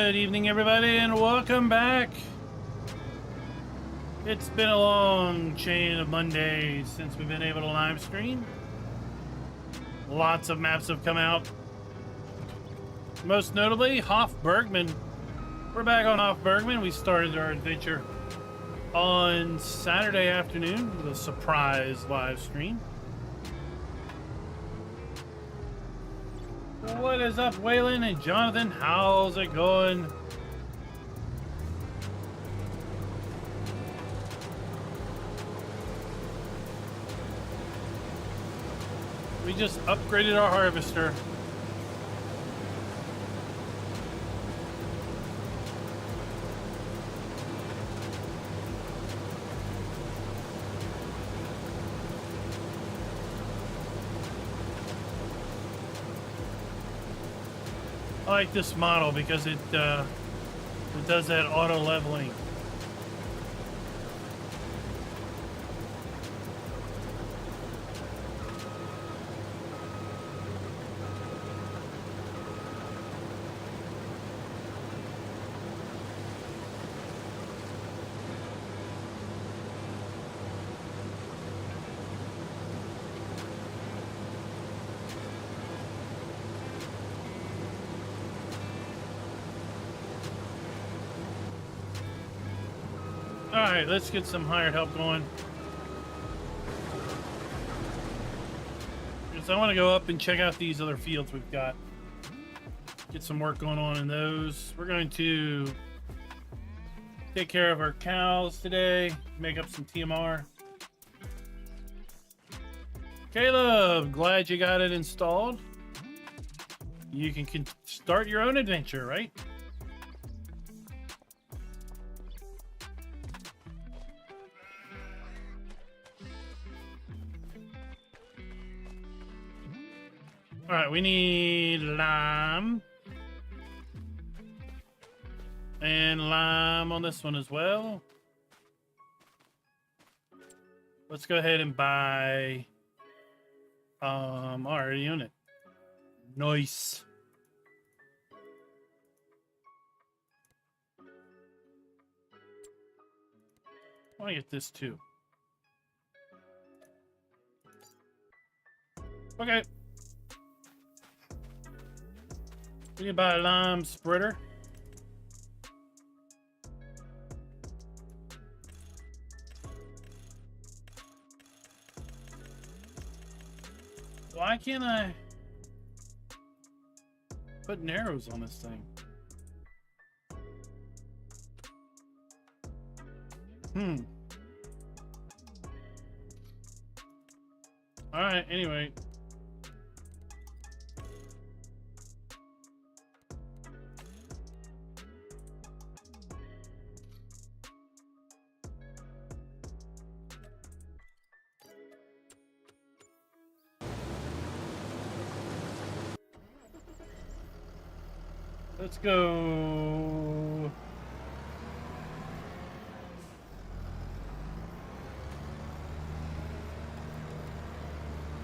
Good evening, everybody, and welcome back. It's been a long chain of Mondays since we've been able to live stream. Lots of maps have come out. Most notably, Hof Bergmann. We're back on Hof Bergmann. We started our adventure on Saturday afternoon with a surprise live stream. What is up, Waylon and Jonathan? How's it going? We just upgraded our harvester. I like this model because it does that auto leveling. Alright, let's get some hired help going. Because I want to go up and check out these other fields we've got. Get some work going on in those. We're going to take care of our cows today, make up some TMR. Caleb, glad you got it installed. You can start your own adventure, right? All right, we need lime. And lime on this one as well. Let's go ahead and buy our unit. Nice. I want to get this too. Okay. We can buy a lime spreader. Why can't I put arrows on this thing? All right, anyway. Let's go.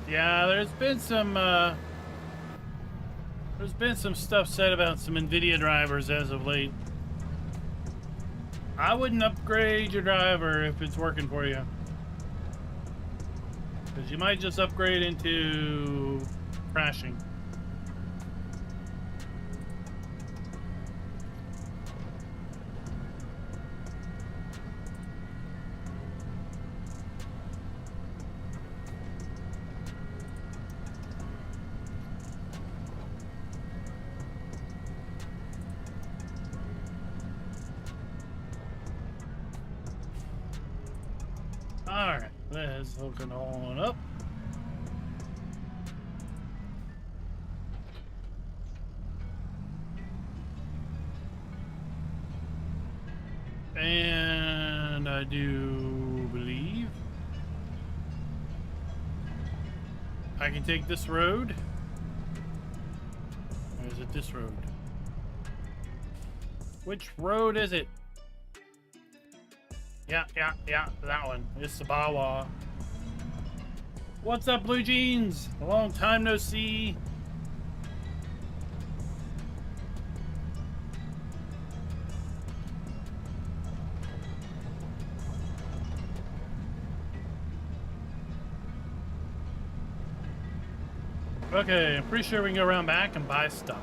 Yeah, there's been some stuff said about some NVIDIA drivers as of late. I wouldn't upgrade your driver if it's working for you, because you might just upgrade into crashing. Alright, let's hook it on up. And I do believe I can take this road. Or is it this road? Which road is it? Yeah, that one. It's the Bawa. What's up, Blue Jeans? A long time no see. Okay, I'm pretty sure we can go around back and buy stuff.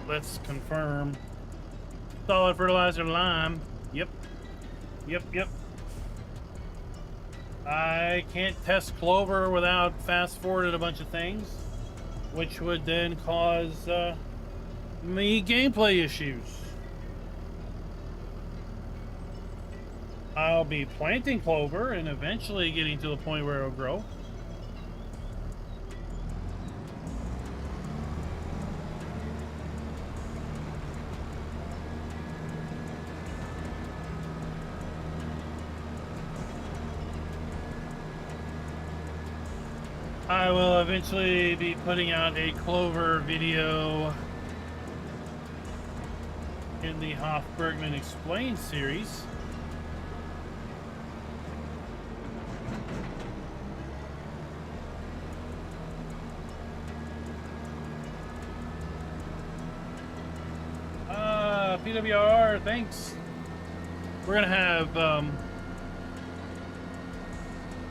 Let's confirm. Solid fertilizer lime. Yep. Yep. I can't test clover without fast forwarding a bunch of things, which would then cause me gameplay issues. I'll be planting clover and eventually getting to the point where it'll grow. I will eventually be putting out a clover video in the Hof Bergmann Explained series. PWR, thanks. We're gonna have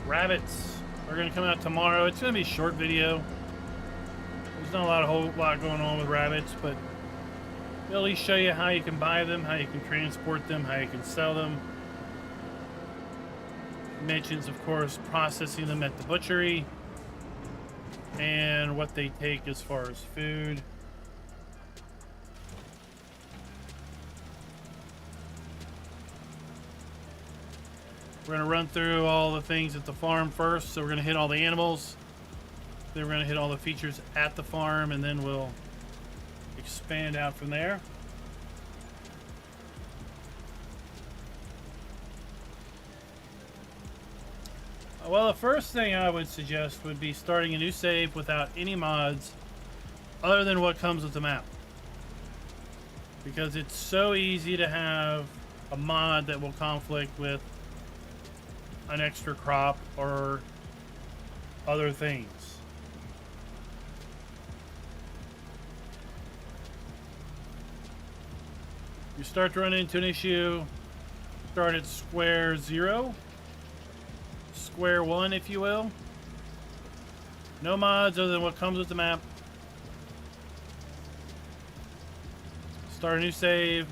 rabbits. We're gonna come out tomorrow. It's gonna be a short video. There's not a whole lot going on with rabbits, but we'll at least show you how you can buy them, how you can transport them, how you can sell them. Mentions, of course, processing them at the butchery and what they take as far as food. We're going to run through all the things at the farm first. So we're going to hit all the animals. Then we're going to hit all the features at the farm, and then we'll expand out from there. Well, the first thing I would suggest would be starting a new save without any mods other than what comes with the map. Because it's so easy to have a mod that will conflict with an extra crop or other things. You start to run into an issue, start at square zero, square one, if you will. No mods other than what comes with the map. Start a new save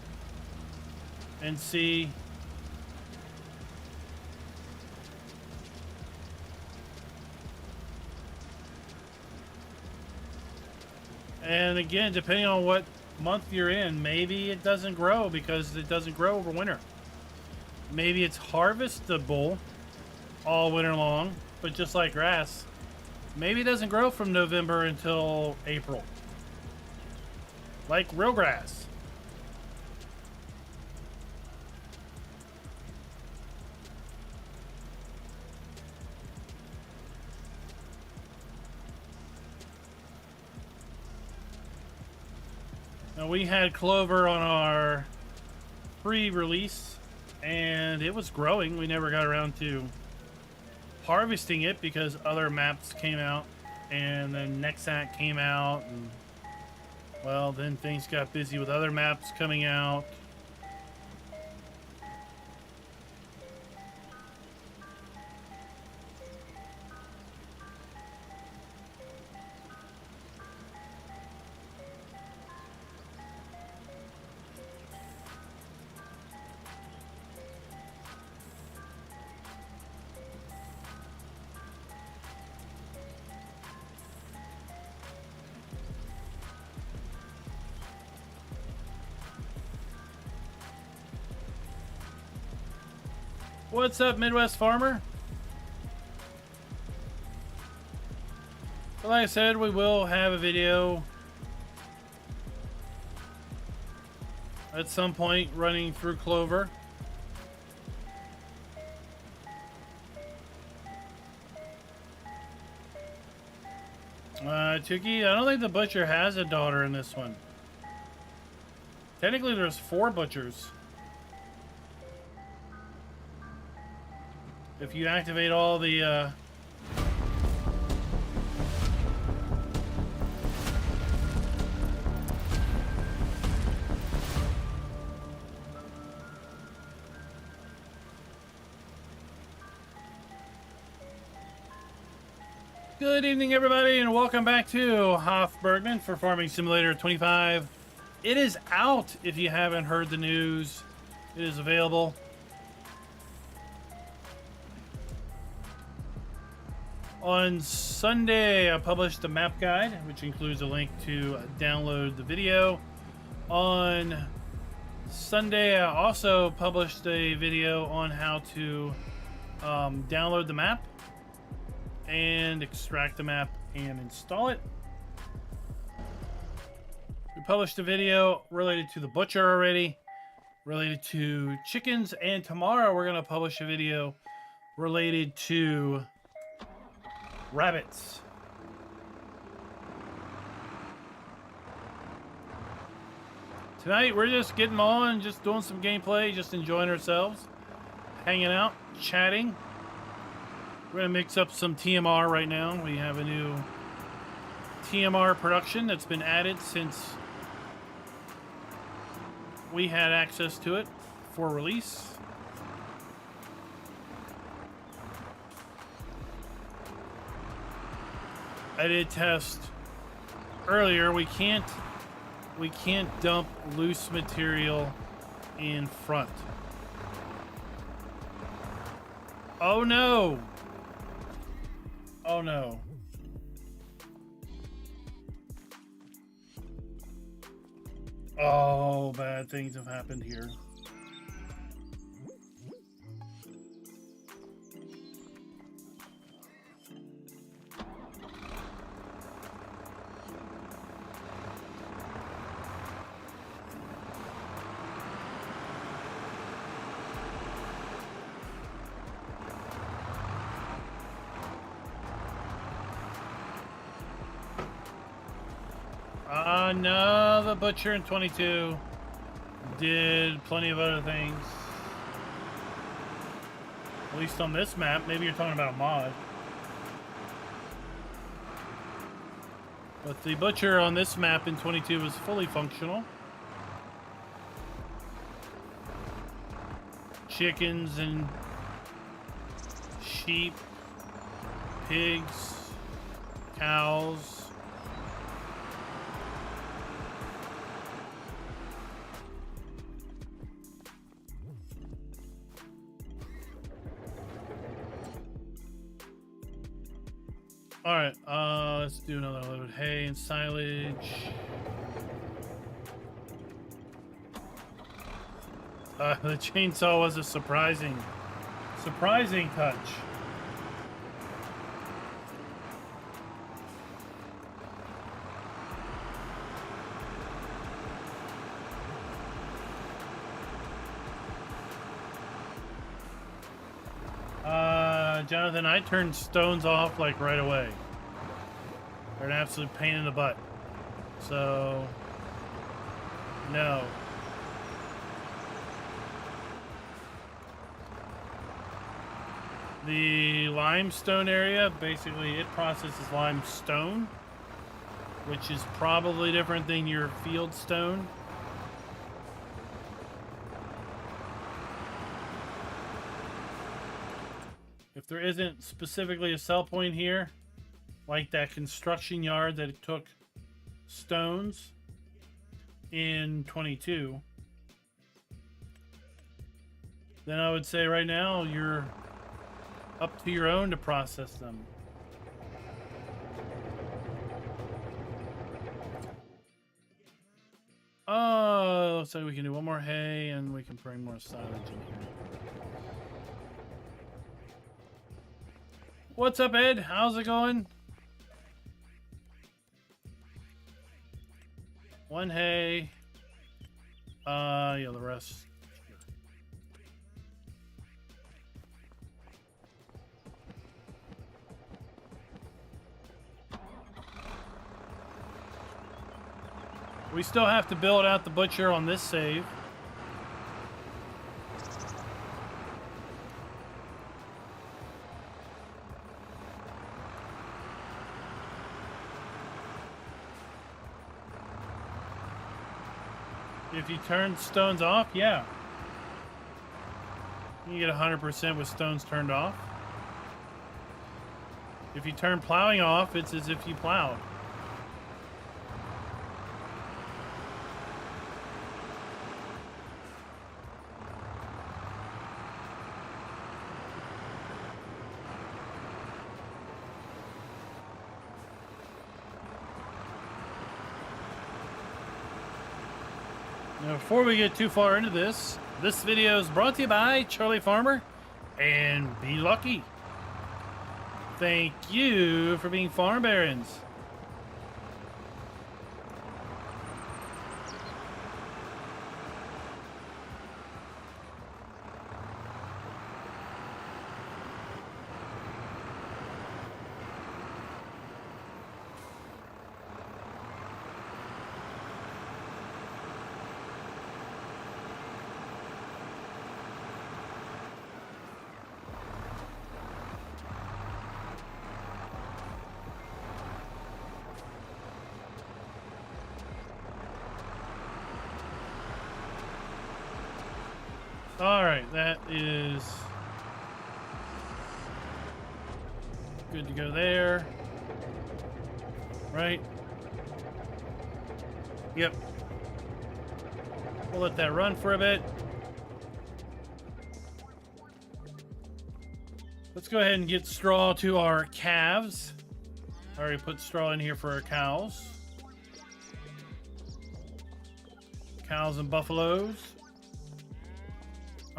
and see. And again, depending on what month you're in, maybe it doesn't grow because it doesn't grow over winter. Maybe it's harvestable all winter long, but just like grass, maybe it doesn't grow from November until April. Like real grass. Now, we had clover on our pre-release, and it was growing. We never got around to harvesting it because other maps came out, and then Nexat came out, and well, then things got busy with other maps coming out. What's up, Midwest Farmer? Well, like I said, we will have a video at some point running through clover. Tuki, I don't think the butcher has a daughter in this one. Technically, there's 4 butchers. If you activate all the Good evening, everybody, and welcome back to Hof Bergmann for Farming Simulator 25. It is out if you haven't heard the news. It is available. On Sunday, I published a map guide, which includes a link to download the video. On Sunday, I also published a video on how to download the map and extract the map and install it. We published a video related to the butcher already, related to chickens, and tomorrow we're going to publish a video related to rabbits. Tonight we're just getting on, just doing some gameplay, just enjoying ourselves, hanging out, chatting. We're going to mix up some TMR right now. We have a new TMR production that's been added since we had access to it for release. I did test earlier. We can't dump loose material in front. Oh no! Oh no. Oh, bad things have happened here. No, the butcher in 22 did plenty of other things. At least on this map. Maybe you're talking about a mod. But the butcher on this map in 22 was fully functional. Chickens and sheep, pigs, cows. Alright, let's do another load. Hay and silage. The chainsaw was a surprising touch. Jonathan, I turned stones off like right away. They're an absolute pain in the butt. So, no. The limestone area, basically it processes limestone, which is probably different than your field stone. If there isn't specifically a sell point here, like that construction yard that it took stones in 22, then I would say right now you're up to your own to process them. Oh, looks like we can do one more hay and we can bring more silage in here. What's up, Ed? How's it going? One hay. Yeah, the rest. We still have to build out the butcher on this save. If you turn stones off, yeah. You get 100% with stones turned off. If you turn plowing off, it's as if you plowed. Now, before we get too far into this video is brought to you by Charlie Farmer and Be Lucky. Thank you for being farm barons. All right, that is good to go there. Right? Yep. We'll let that run for a bit. Let's go ahead and get straw to our calves. I already put straw in here for our cows. Cows and buffaloes.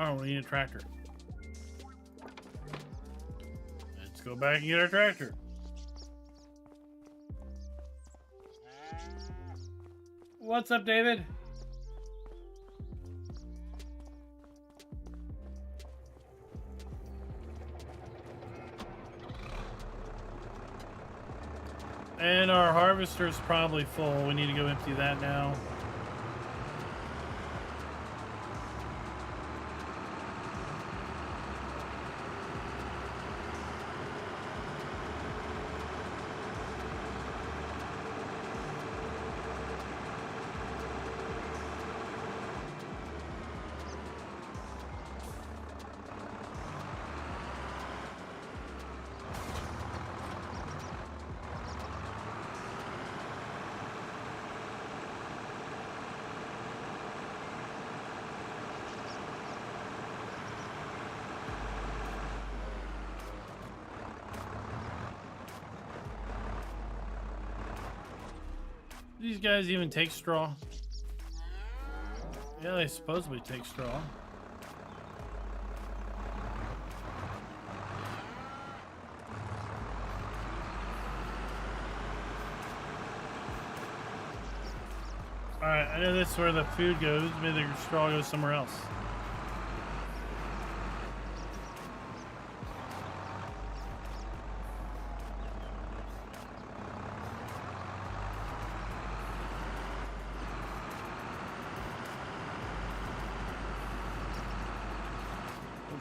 Oh, we need a tractor. Let's go back and get our tractor. What's up, David? And our harvester's probably full. We need to go empty that now. These guys even take straw? Yeah, they supposedly take straw. Alright, I know this is where the food goes. Maybe the straw goes somewhere else.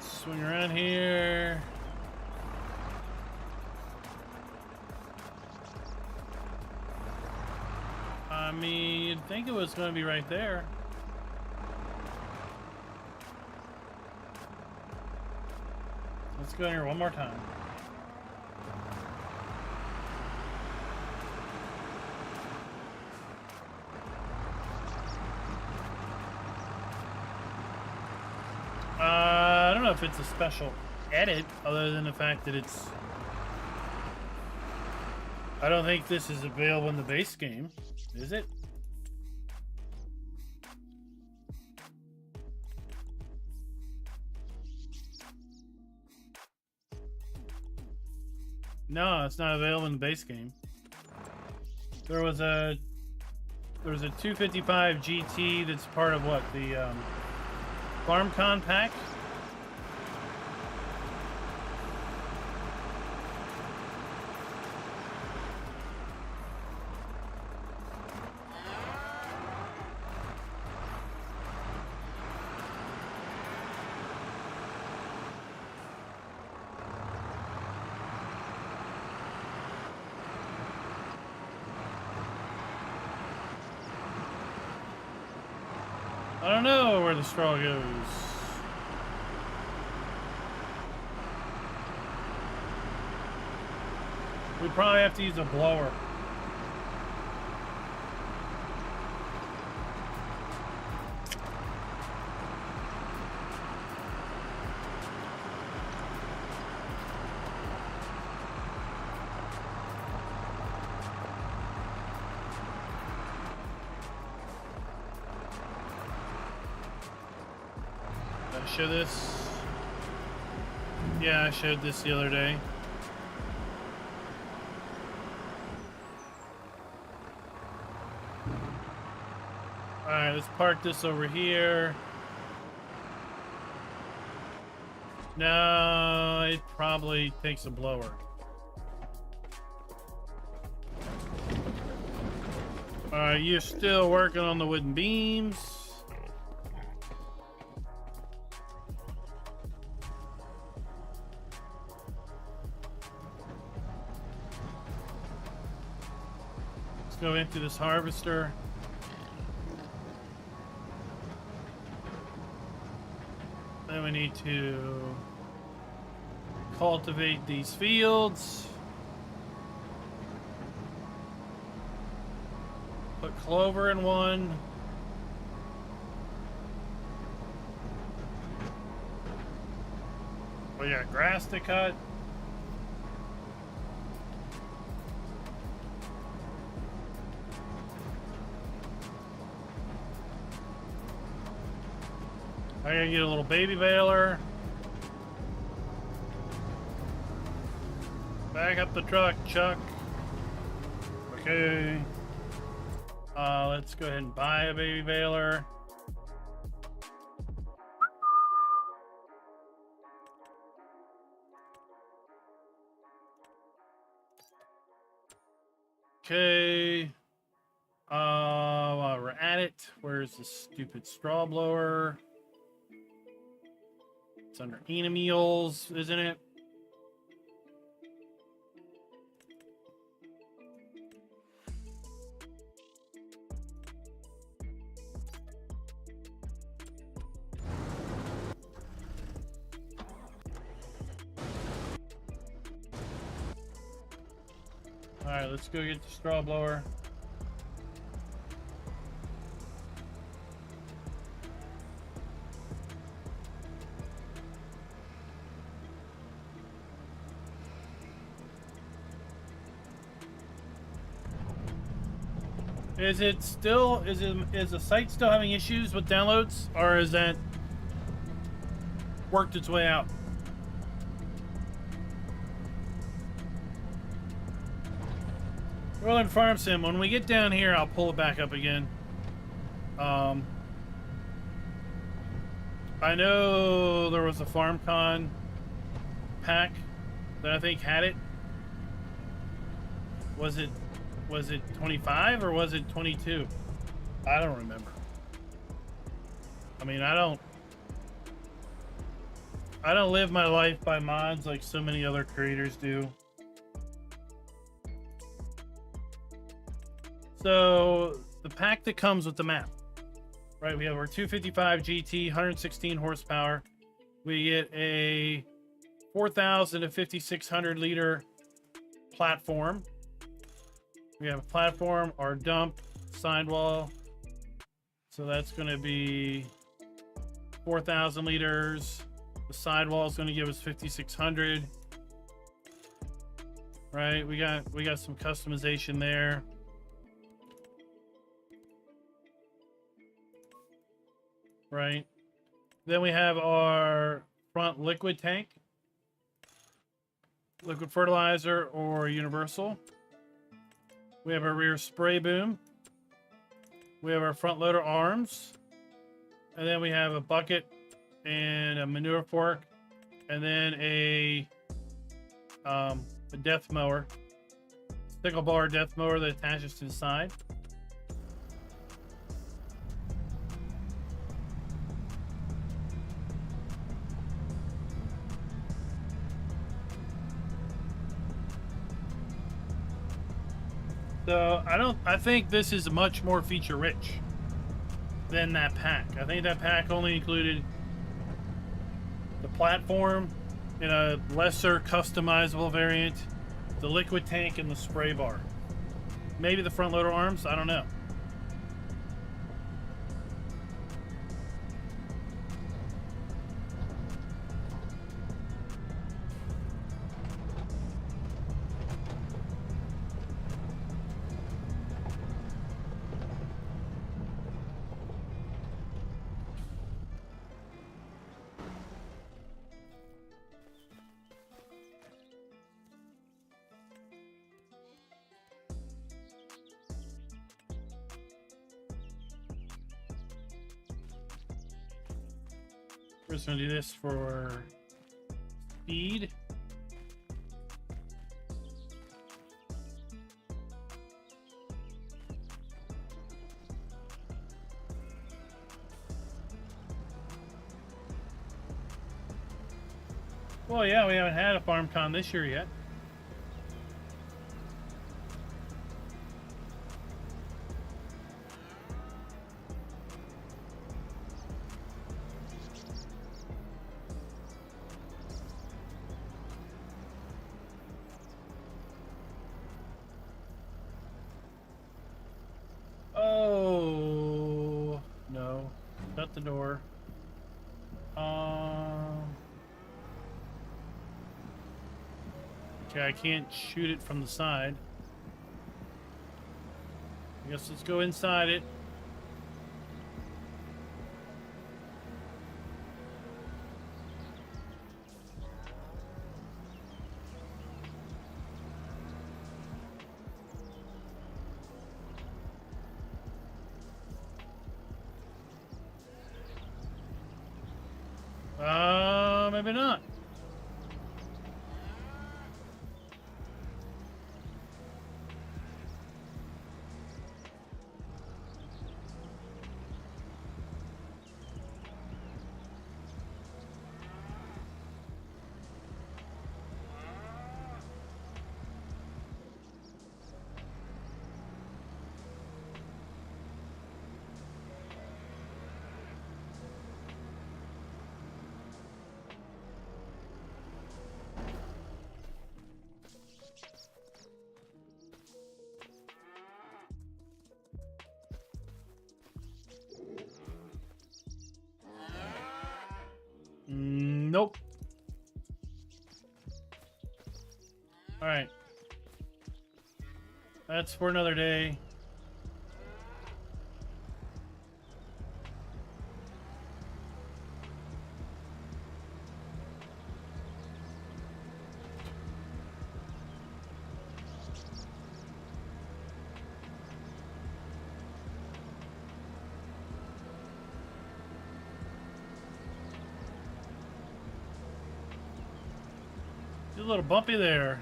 Swing around here. I mean, you'd think it was going to be right there. Let's go in here one more time. I don't know if it's a special edit, other than the fact that it's... I don't think this is available in the base game, is it? No, it's not available in the base game. There was a 255 GT that's part of what, the FarmCon pack? I don't know where the straw goes. We probably have to use a blower. Did I show this? Yeah, I showed this the other day. Alright, let's park this over here. No, it probably takes a blower. Alright, you're still working on the wooden beams. Let's go into this harvester. Then we need to cultivate these fields. Put clover in one. We got grass to cut. I gotta get a little baby baler. Back up the truck, Chuck. Okay. Let's go ahead and buy a baby baler. Okay. While we're at it, where's the stupid straw blower? It's under animals, isn't it? All right, let's go get the straw blower. Is it still, is the site still having issues with downloads, or is that worked its way out? Well, in Farm Sim, when we get down here, I'll pull it back up again. I know there was a FarmCon pack that I think had it. Was it 25 or was it 22? I don't remember. I mean, I don't live my life by mods like so many other creators do. So the pack that comes with the map, right? We have our 255 GT, 116 horsepower. We get a 4,000 to 5,600 liter platform. We have a platform, our dump, sidewall. So that's going to be 4,000 liters. The sidewall is going to give us 5,600. Right? We got some customization there. Right? Then we have our front liquid tank, liquid fertilizer or universal. We have our rear spray boom. We have our front loader arms. And then we have a bucket and a manure fork. And then a death mower. Sickle bar death mower that attaches to the side. So I think this is much more feature rich than that pack. I think that pack only included the platform in a lesser customizable variant The liquid tank and the spray bar. Maybe the front loader arms, I don't know. We're just gonna do this for speed. Well, yeah, we haven't had a FarmCon this year yet. Oh, no. Shut the door. Okay, I can't shoot it from the side. I guess let's go inside it. Maybe not. Nope. All right. That's for another day. A little bumpy there.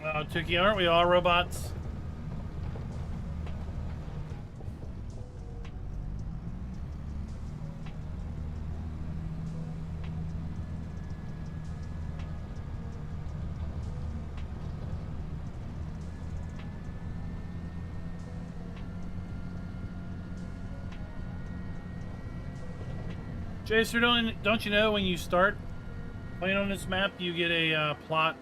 Oh, Tookie, aren't we all robots? Jacer, don't you know when you start playing on this map, you get a plot.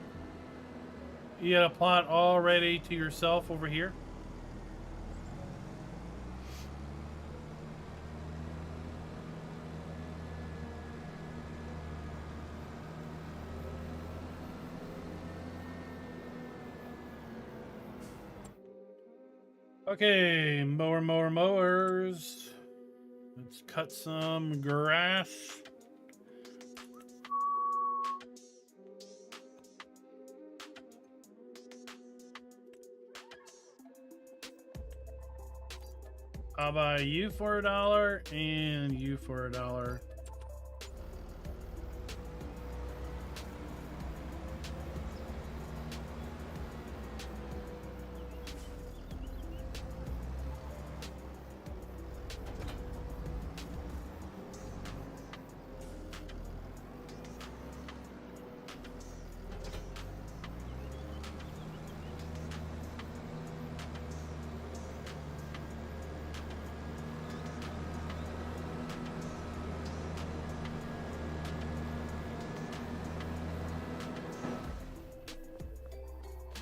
You get a plot already to yourself over here. Okay, mowers. Let's cut some grass. I'll buy you for $1 and you for $1.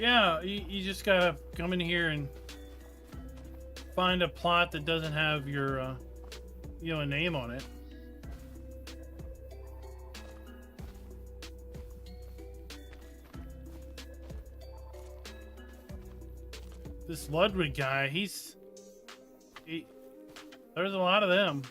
Yeah, you just gotta come in here and find a plot that doesn't have your, you know, a name on it. This Ludwig guy, there's a lot of them.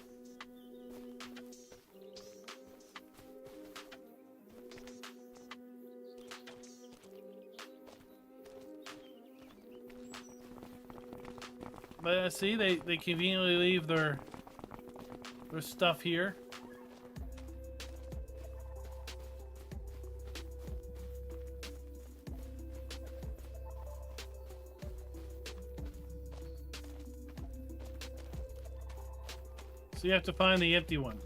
But see, they conveniently leave their stuff here. So you have to find the empty one.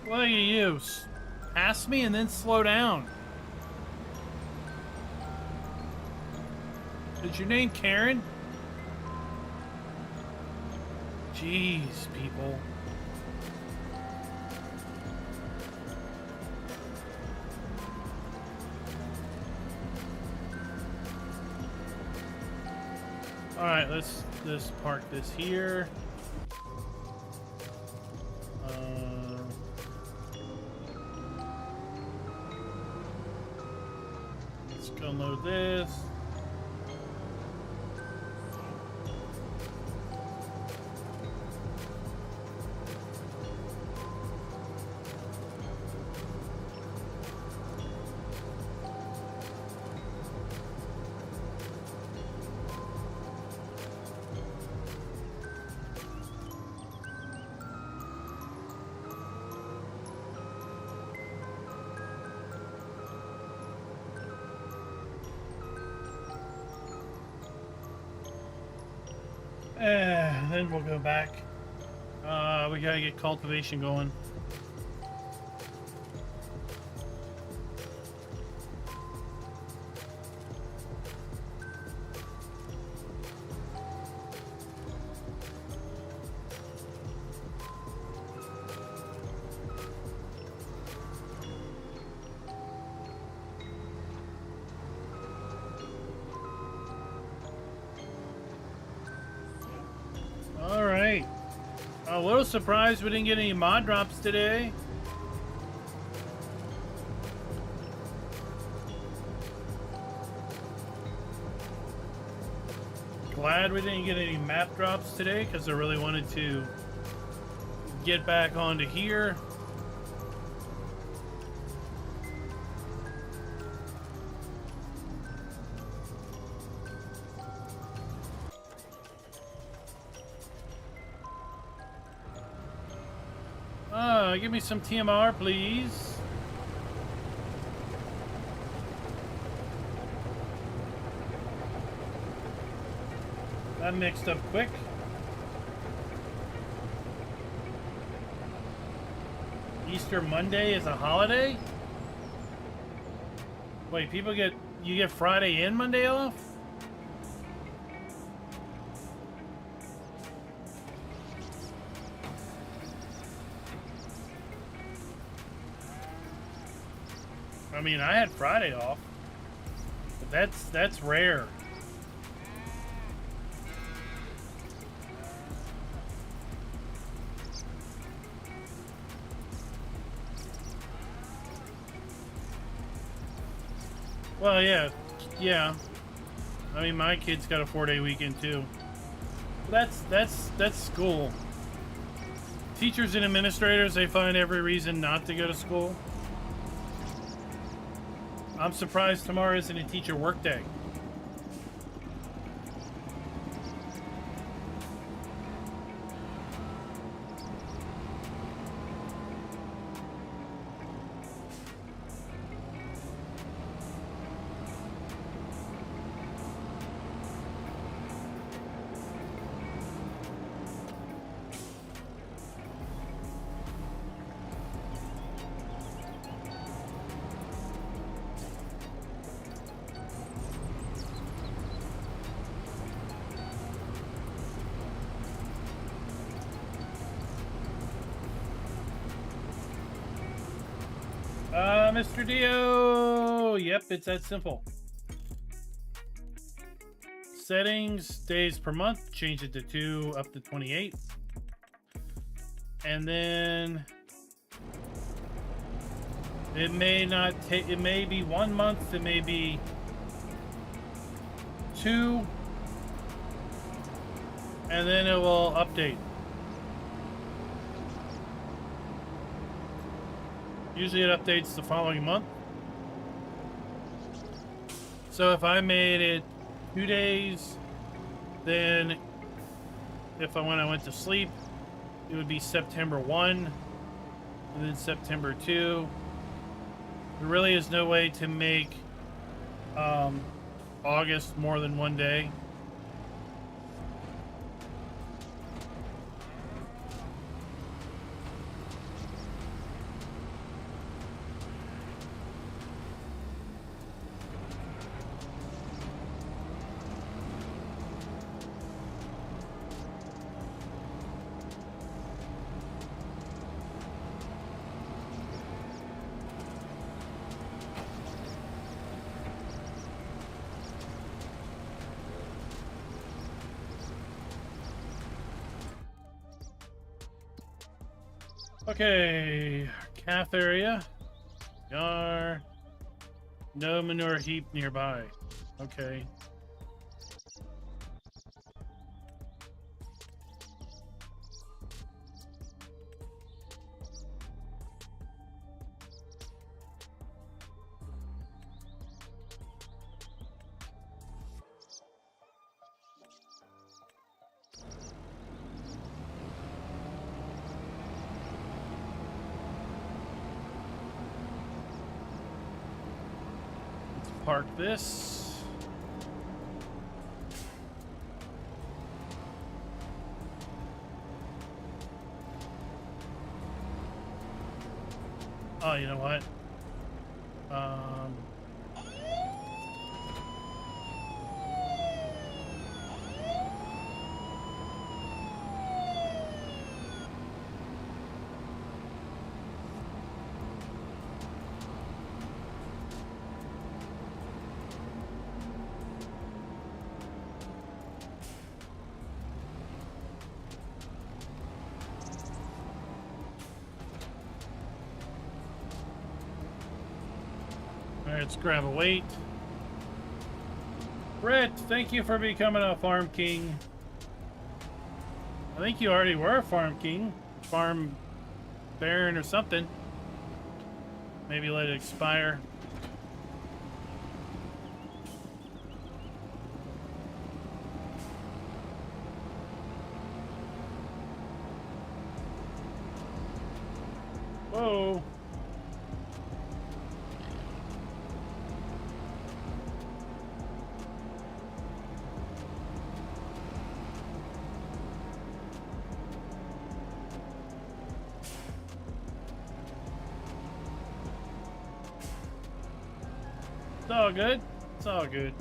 What do you use? Pass me and then slow down. Is your name Karen? Jeez, people. All right, let's park this here. Let's go unload this. Then we'll go back. We gotta get cultivation going. A little surprised we didn't get any mod drops today. Glad we didn't get any map drops today because I really wanted to get back onto here. Give me some TMR, please. That mixed up quick. Easter Monday is a holiday? Wait, you get Friday and Monday off? I mean, I had Friday off, but that's rare. Well, yeah. I mean, my kid's got a 4-day weekend too. That's school. Teachers and administrators, they find every reason not to go to school. I'm surprised tomorrow isn't a teacher work day. Mr. Dio! Yep, it's that simple. Settings, days per month, change it to 2 up to 28. And then it may not take, it may be 1 month, it may be 2, and then it will update. Usually it updates the following month. So if I made it 2 days, then when I went to sleep, it would be September 1, and then September 2. There really is no way to make August more than 1 day. Okay, calf area. Yar. No manure heap nearby. Okay. Park this. Oh, you know what? Let's grab a weight. Brett, thank you for becoming a Farm King. I think you already were a Farm King. Farm Baron or something. Maybe let it expire. Whoa. It's all good. It's all good.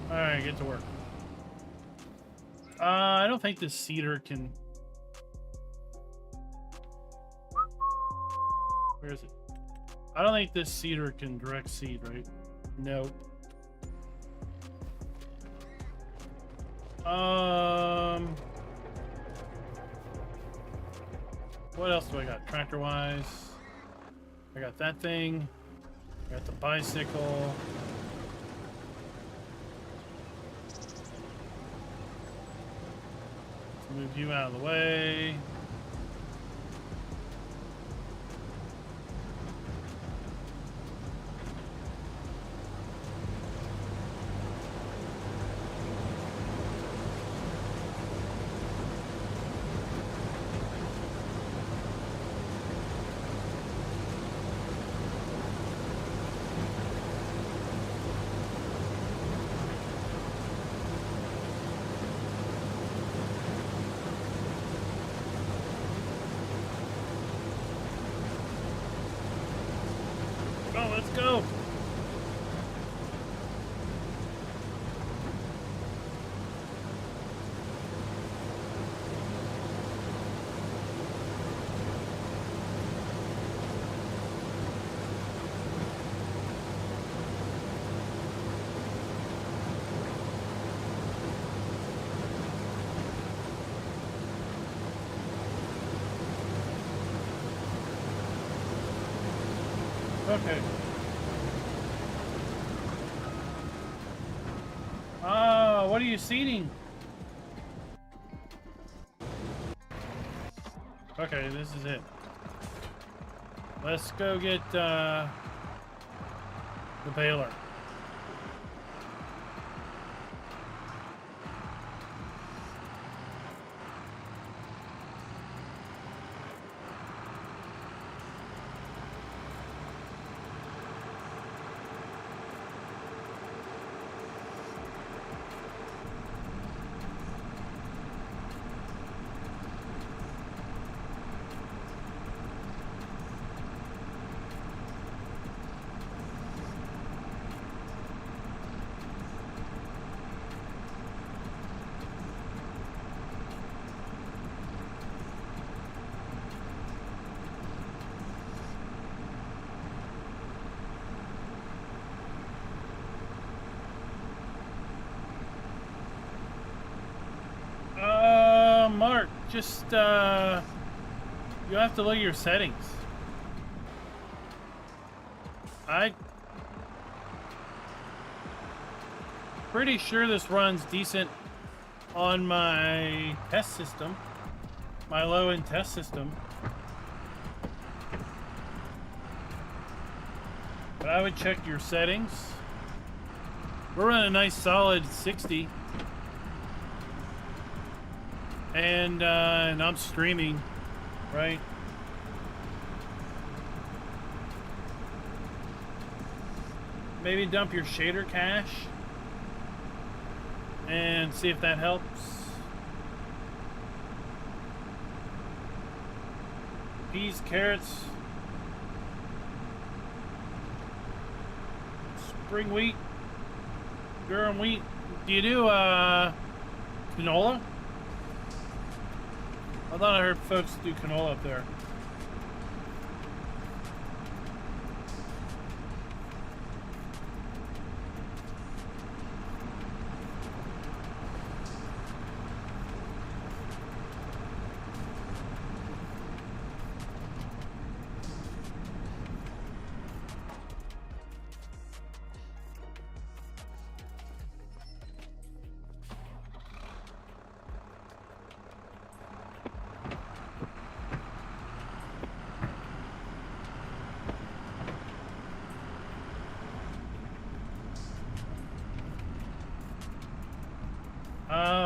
Alright, get to work. I don't think this seeder can... Where is it? I don't think this seeder can direct seed, right? No. What else do I got? Tractor-wise. I got that thing. I got the bicycle. Let's move you out of the way. Let's go. Okay. Ah, what are you seeding? Okay, this is it. Let's go get the baler. Mark, just you have to look at your settings. Pretty sure this runs decent on my test system, my low-end test system. But I would check your settings. We're running a nice solid 60. And I'm streaming, right? Maybe dump your shader cache and see if that helps. Peas, carrots, spring wheat, durum wheat. Do you do canola? I thought I heard folks do canola up there.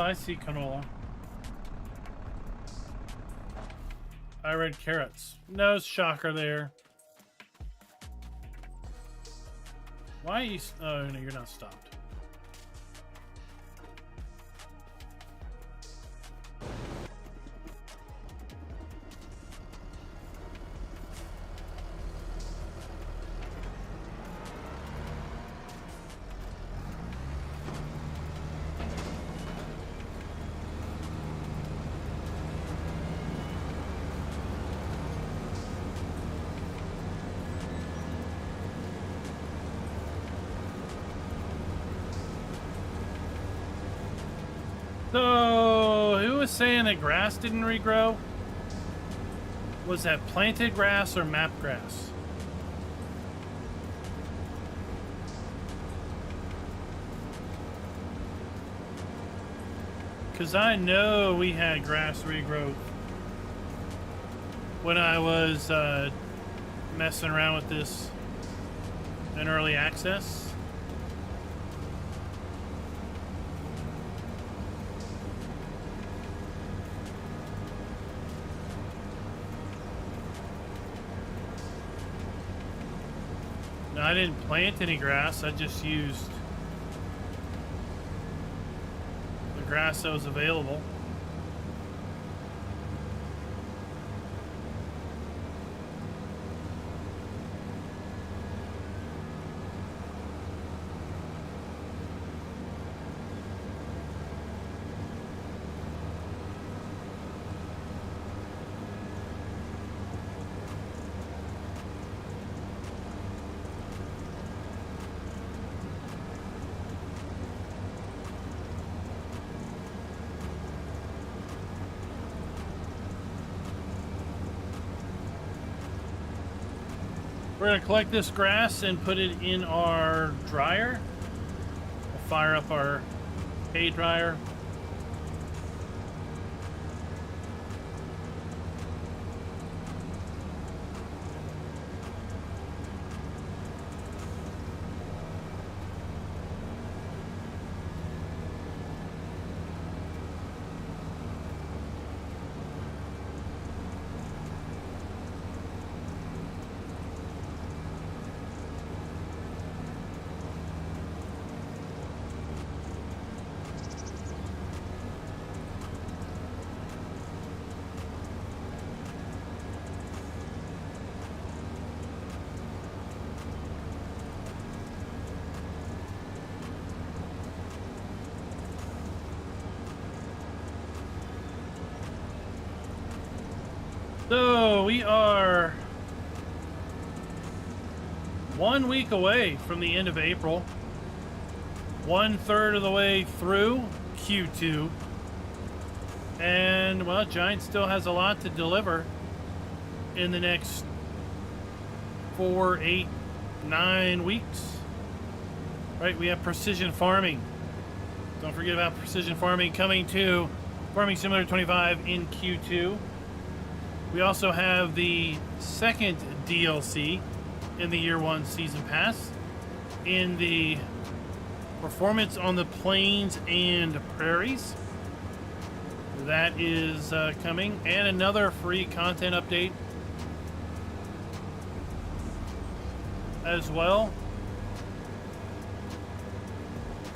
I see canola. I read carrots. No shocker there. Why are you... Oh, no, you're not stopped. So, who was saying that grass didn't regrow? Was that planted grass or map grass? Because I know we had grass regrowth when I was messing around with this in early access. I didn't plant any grass, I just used the grass that was available. gonna collect this grass and put it in our dryer. We'll fire up our hay dryer. So we are 1 week away from the end of April, 1/3 of the way through Q2, and well, Giant still has a lot to deliver in the next 4, 8, 9 weeks. Right, we have precision farming. Don't forget about precision farming coming to Farming Simulator 25 in Q2. We also have the second DLC in the Year 1 Season Pass in the Performance on the Plains and Prairies. That is coming. And another free content update as well.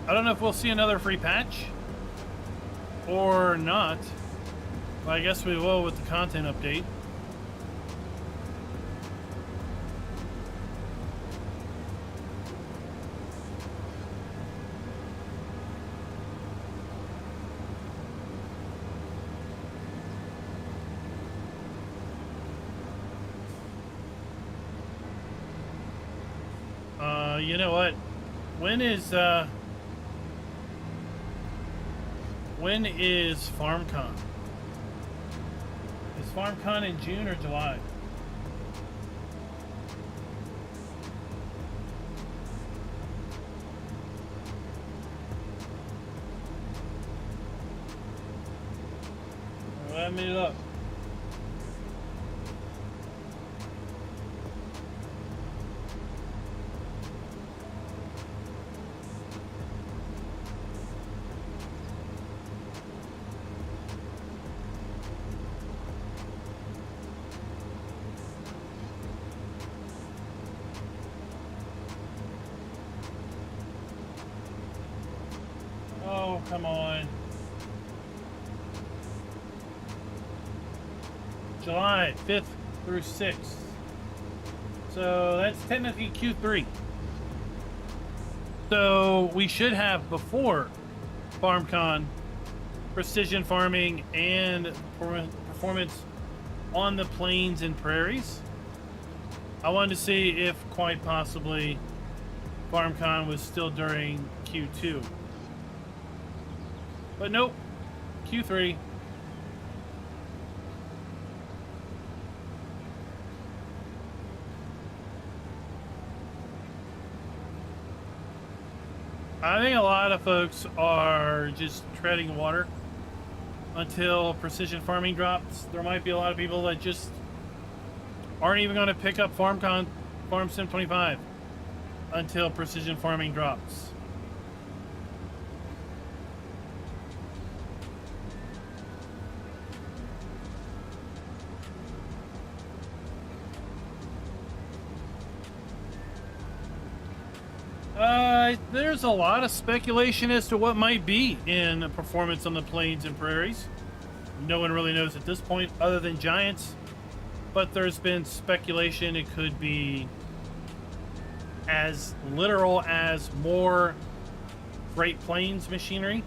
I don't know if we'll see another free patch or not. Well, I guess we will with the content update. You know what? When is FarmCon? Is FarmCon in June or July? Let me look. Oh, come on. July 5th through 6th. So that's technically Q3. So we should have before FarmCon precision farming and performance on the plains and prairies. I wanted to see if quite possibly FarmCon was still during Q2. But nope, Q3. I think a lot of folks are just treading water until precision farming drops. There might be a lot of people that just aren't even going to pick up FarmCon, Farm Sim 25 until precision farming drops. There's a lot of speculation as to what might be in performance on the plains and prairies. No one really knows at this point other than Giants, but there's been speculation it could be as literal as more Great Plains machinery,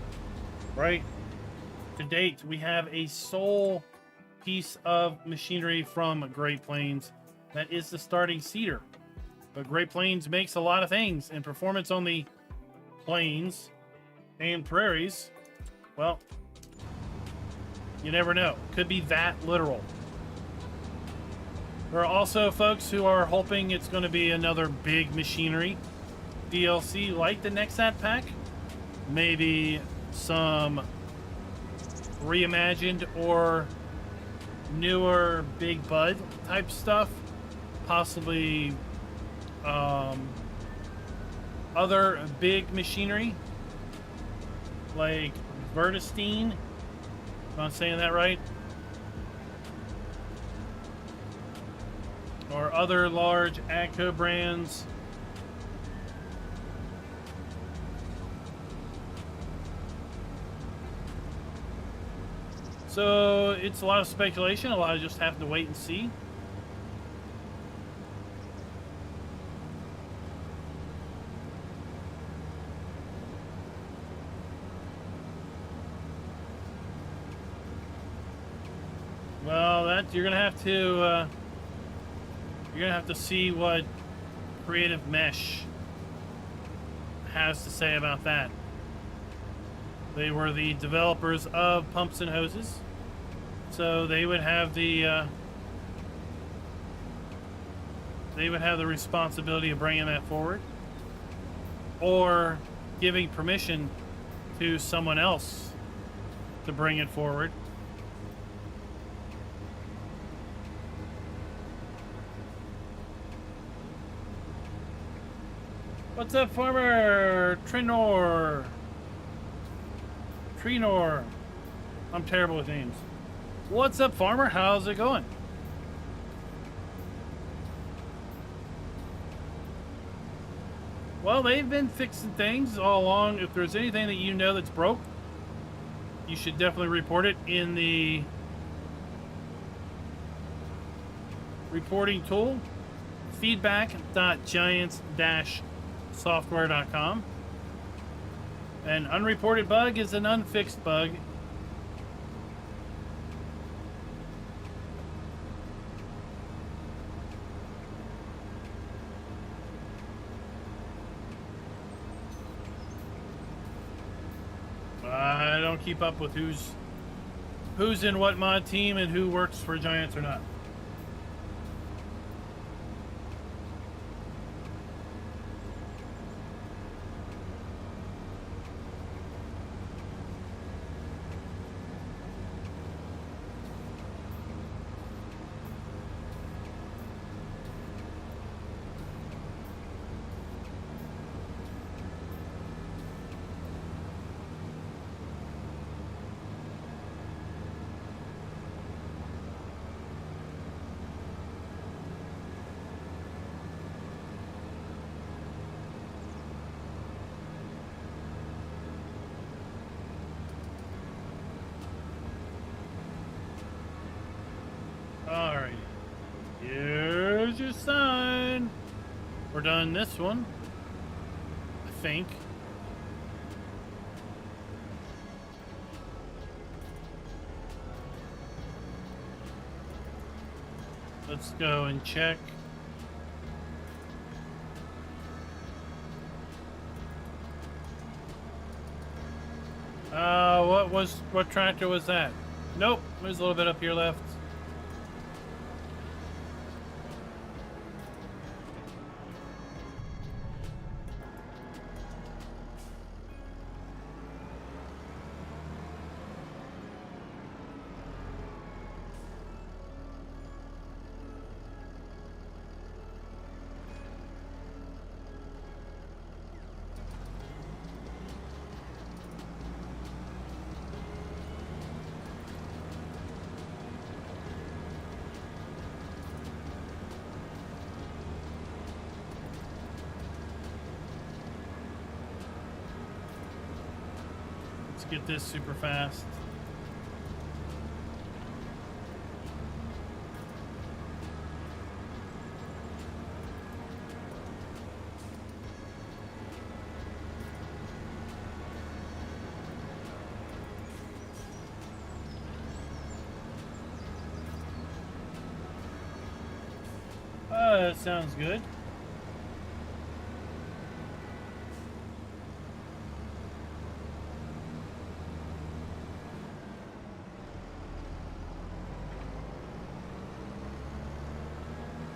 right? To date, we have a sole piece of machinery from Great Plains. That is the starting seeder. But Great Plains makes a lot of things, and performance on the plains and prairies, well, you never know. Could be that literal. There are also folks who are hoping it's going to be another big machinery DLC like the Nexat pack. Maybe some reimagined or newer Big Bud type stuff. Possibly other big machinery like Vertestein. Am I saying that right? Or other large AGCO brands. So it's a lot of speculation, a lot of just having to wait and see. Well, that you're gonna have to see what Creative Mesh has to say about that. They were the developers of Pumps and Hoses, so they would have the responsibility of bringing that forward, or giving permission to someone else to bring it forward. What's up, Farmer Trinor? I'm terrible with names. What's up, Farmer? How's it going? Well, they've been fixing things all along. If there's anything that you know that's broke, you should definitely report it in the reporting tool, feedback.giants-software.com. An unreported bug is an unfixed bug. I don't keep up with who's in what mod team and who works for Giants or not. Alright. Here's your sign. We're done this one, I think. Let's go and check. What tractor was that? Nope, there's a little bit up here left. Get this super fast. That sounds good.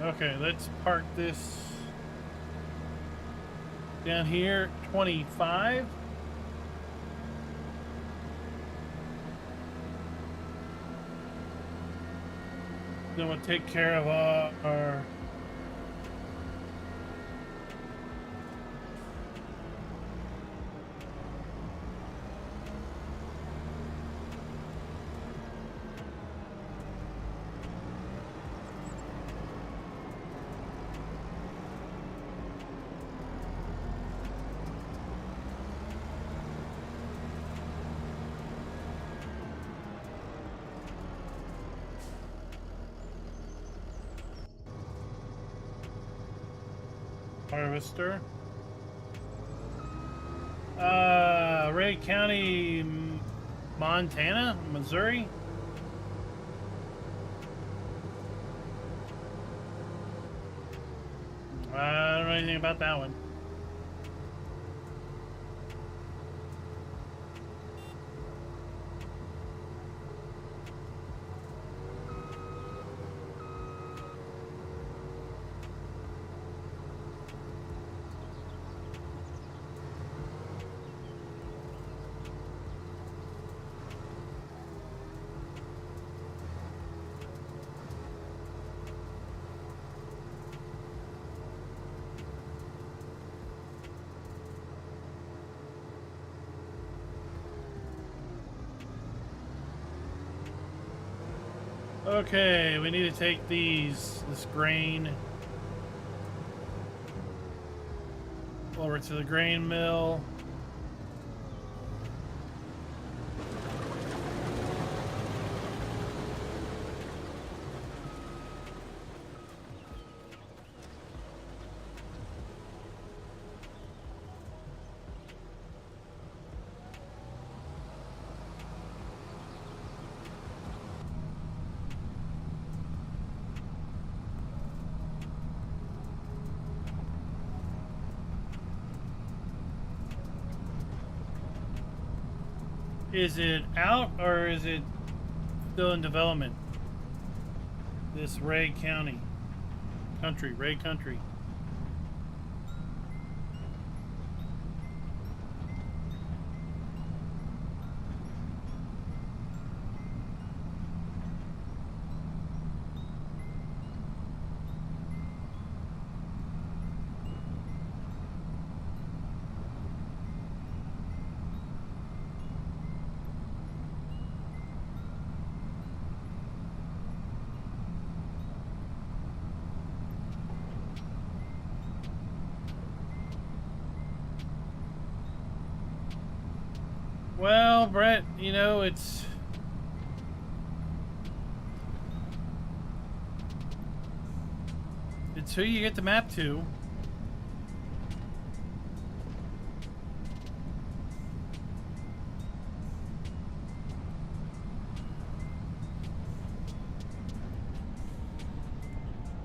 Okay, let's park this down here. 25. Then we'll take care of our harvester. Ray County, Montana, Missouri. I don't know anything about that one. Okay, we need to take this grain over to the grain mill. Is it out or is it still in development? This Ray County country, Ray Country. Well, Brett, you know, it's who you get the map to.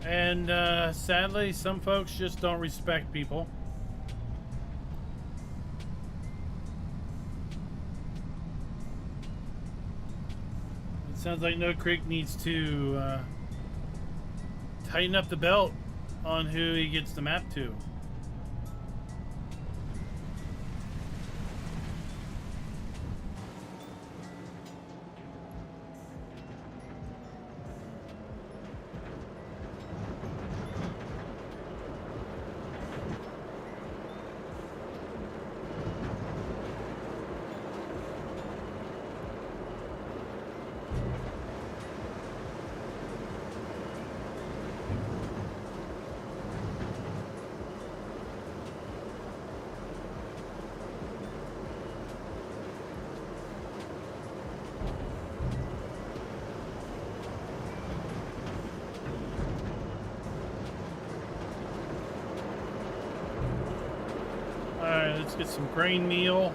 And sadly, some folks just don't respect people. Sounds like No Creek needs to tighten up the belt on who he gets the map to. Alright, let's get some grain meal.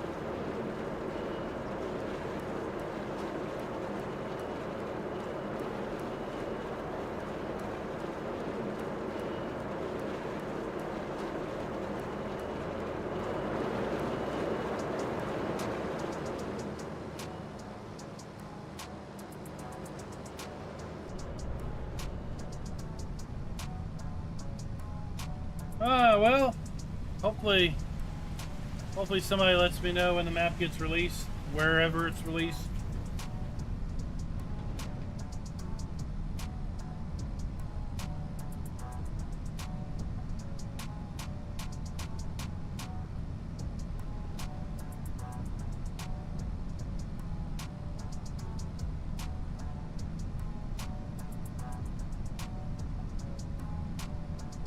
Well, hopefully somebody lets me know when the map gets released, wherever it's released.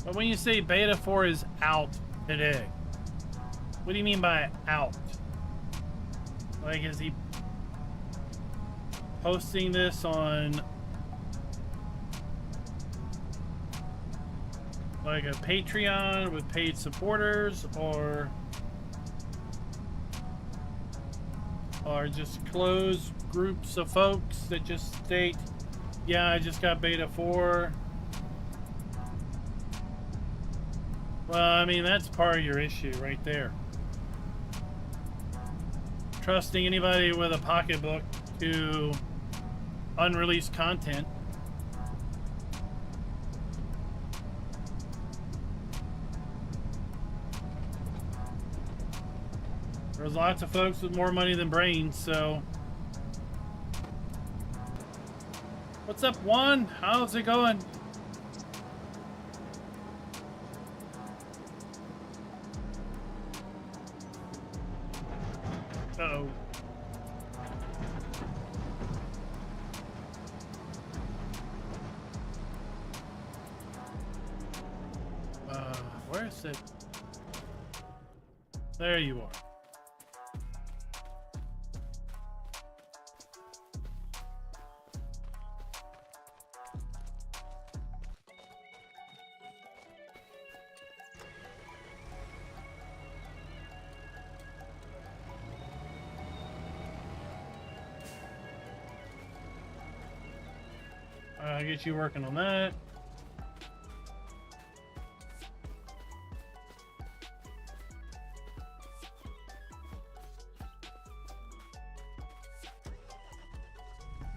But when you say beta 4 is out today, what do you mean by out? Like, is he posting this on like a Patreon with paid supporters, or just closed groups of folks that just state, yeah, I just got beta 4? Well, I mean, that's part of your issue right there. Trusting anybody with a pocketbook to unreleased content. There's lots of folks with more money than brains, so. What's up, Juan? How's it going? Uh-oh. Where is it? There you are. I'll get you working on that.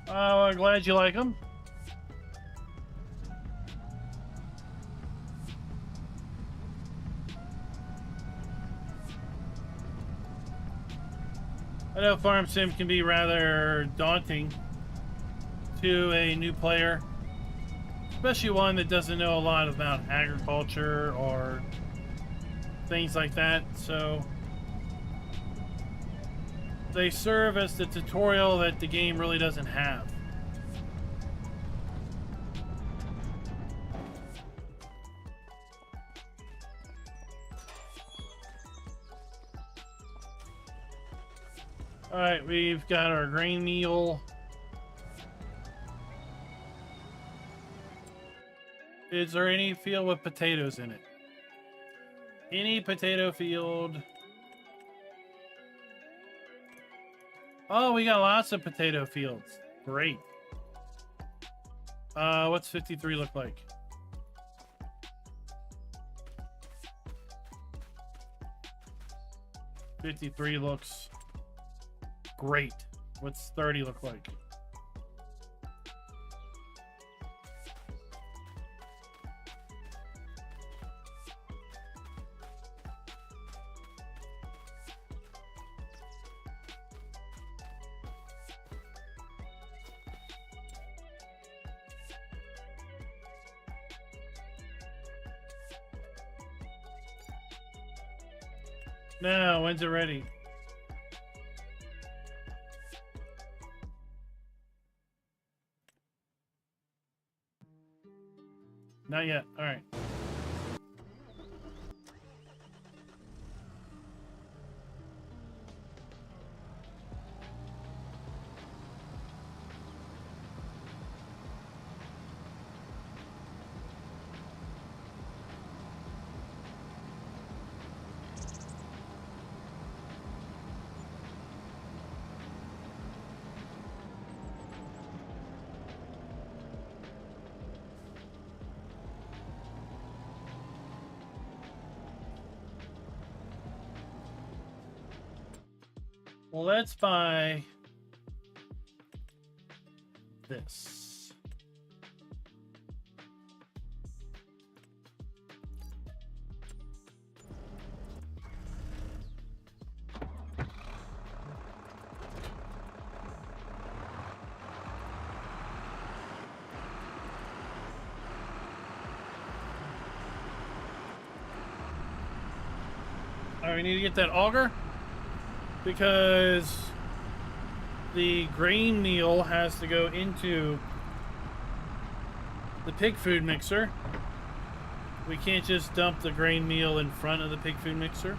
I'm glad you like them. I know Farm Sim can be rather daunting to a new player, especially one that doesn't know a lot about agriculture or things like that. So they serve as the tutorial that the game really doesn't have. All right, we've got our grain meal. Is there any field with potatoes in it? Any potato field? Oh, we got lots of potato fields. Great. What's 53 look like? $53 looks great. What's 30 look like? No, when's it ready? Not yet. All right. Well, let's buy this. Alright, we need to get that auger because the grain meal has to go into the pig food mixer. We can't just dump the grain meal in front of the pig food mixer.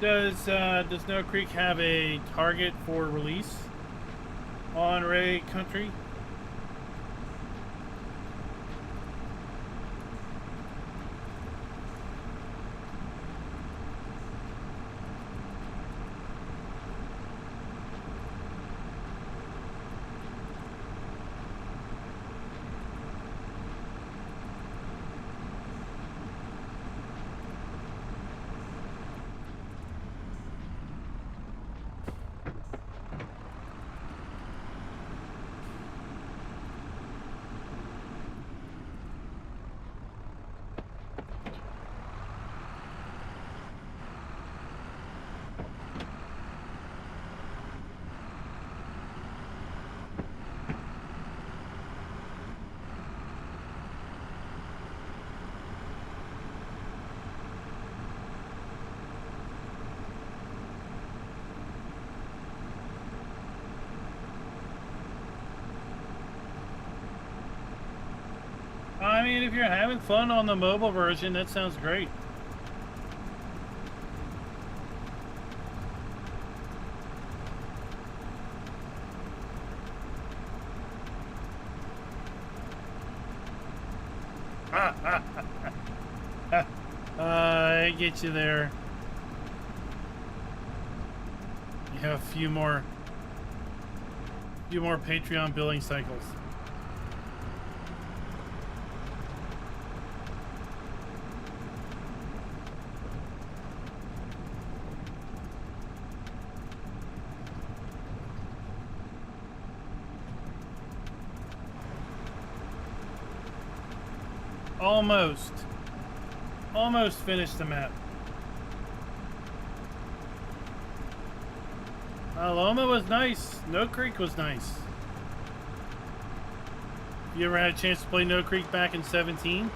Does Snow Creek have a target for release on Ray Country? I mean, if you're having fun on the mobile version, that sounds great. I get you there. You have a few more Patreon billing cycles. Almost finished the map. Loma was nice. No Creek was nice. You ever had a chance to play No Creek back in 17?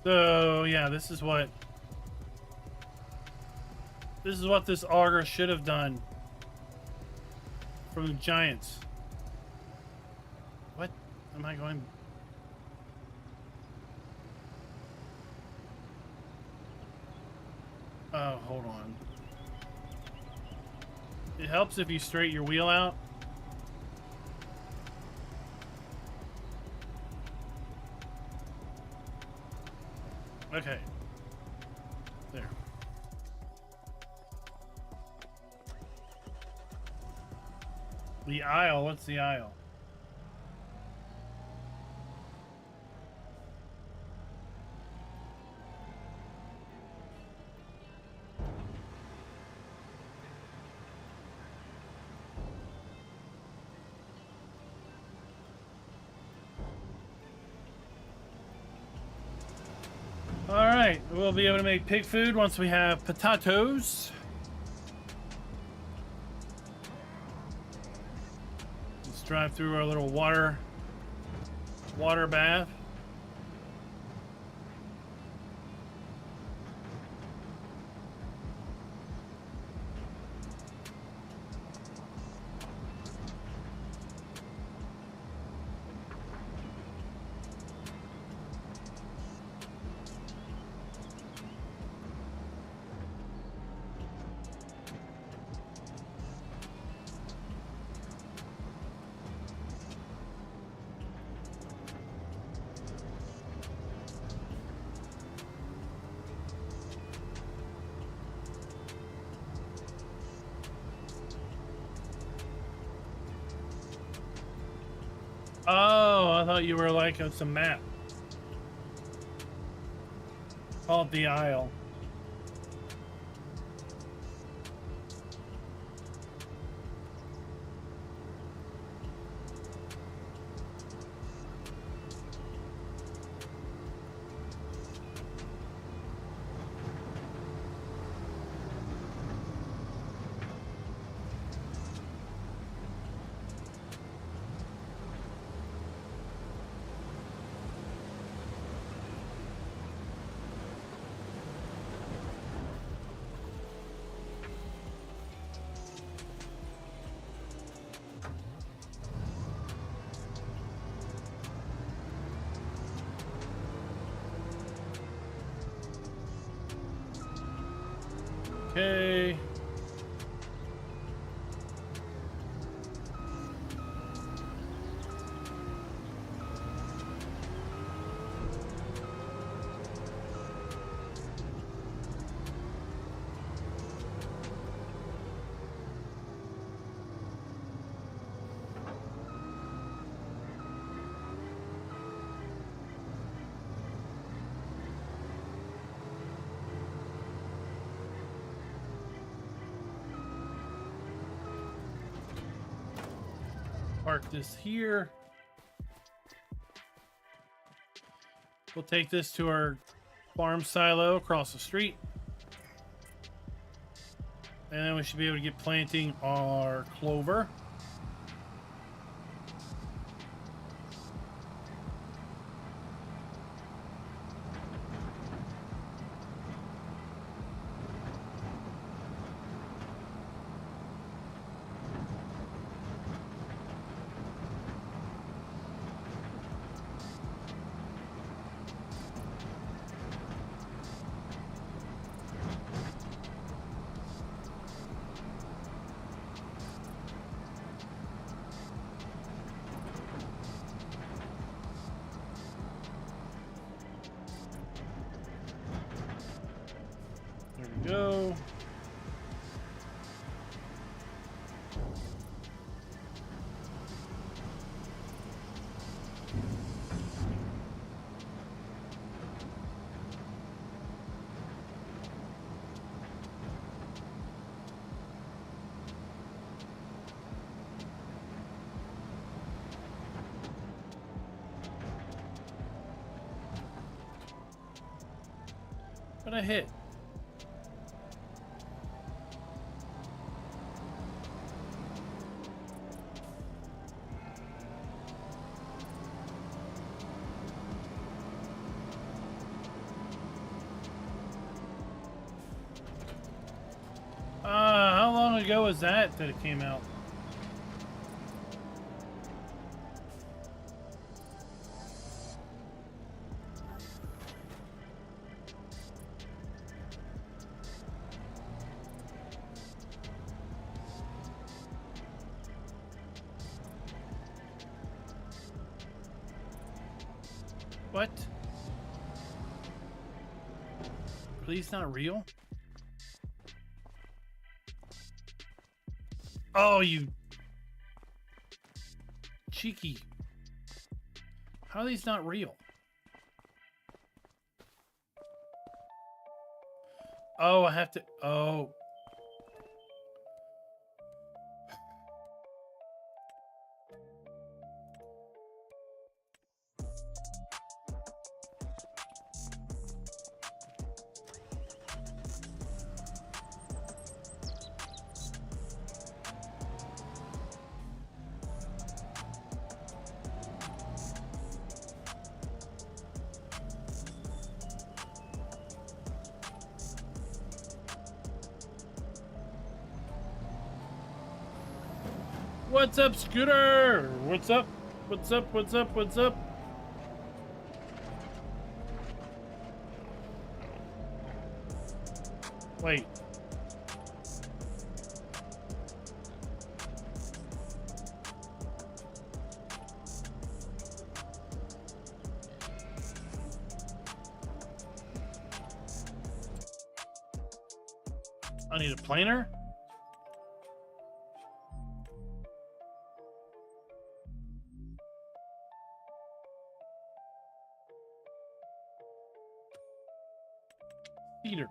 So yeah, this is what this auger should have done from the Giants. What am I going? Oh, hold on. It helps if you straighten your wheel out. Okay. There. The aisle, what's the aisle? Alright, we'll be able to make pig food once we have potatoes. Let's drive through our little water bath. Oh, I thought you were like on some map. Called the Isle. Okay. Park this here. We'll take this to our farm silo across the street. And then we should be able to get planting our clover. There we go. What a hit. How long ago was that it came out? What? Please, not real? Oh, you cheeky. How are these not real? Oh, I have to. Oh. What's up, Scooter? What's up? What's up? What's up? What's up? Wait. I need a planer? Peter.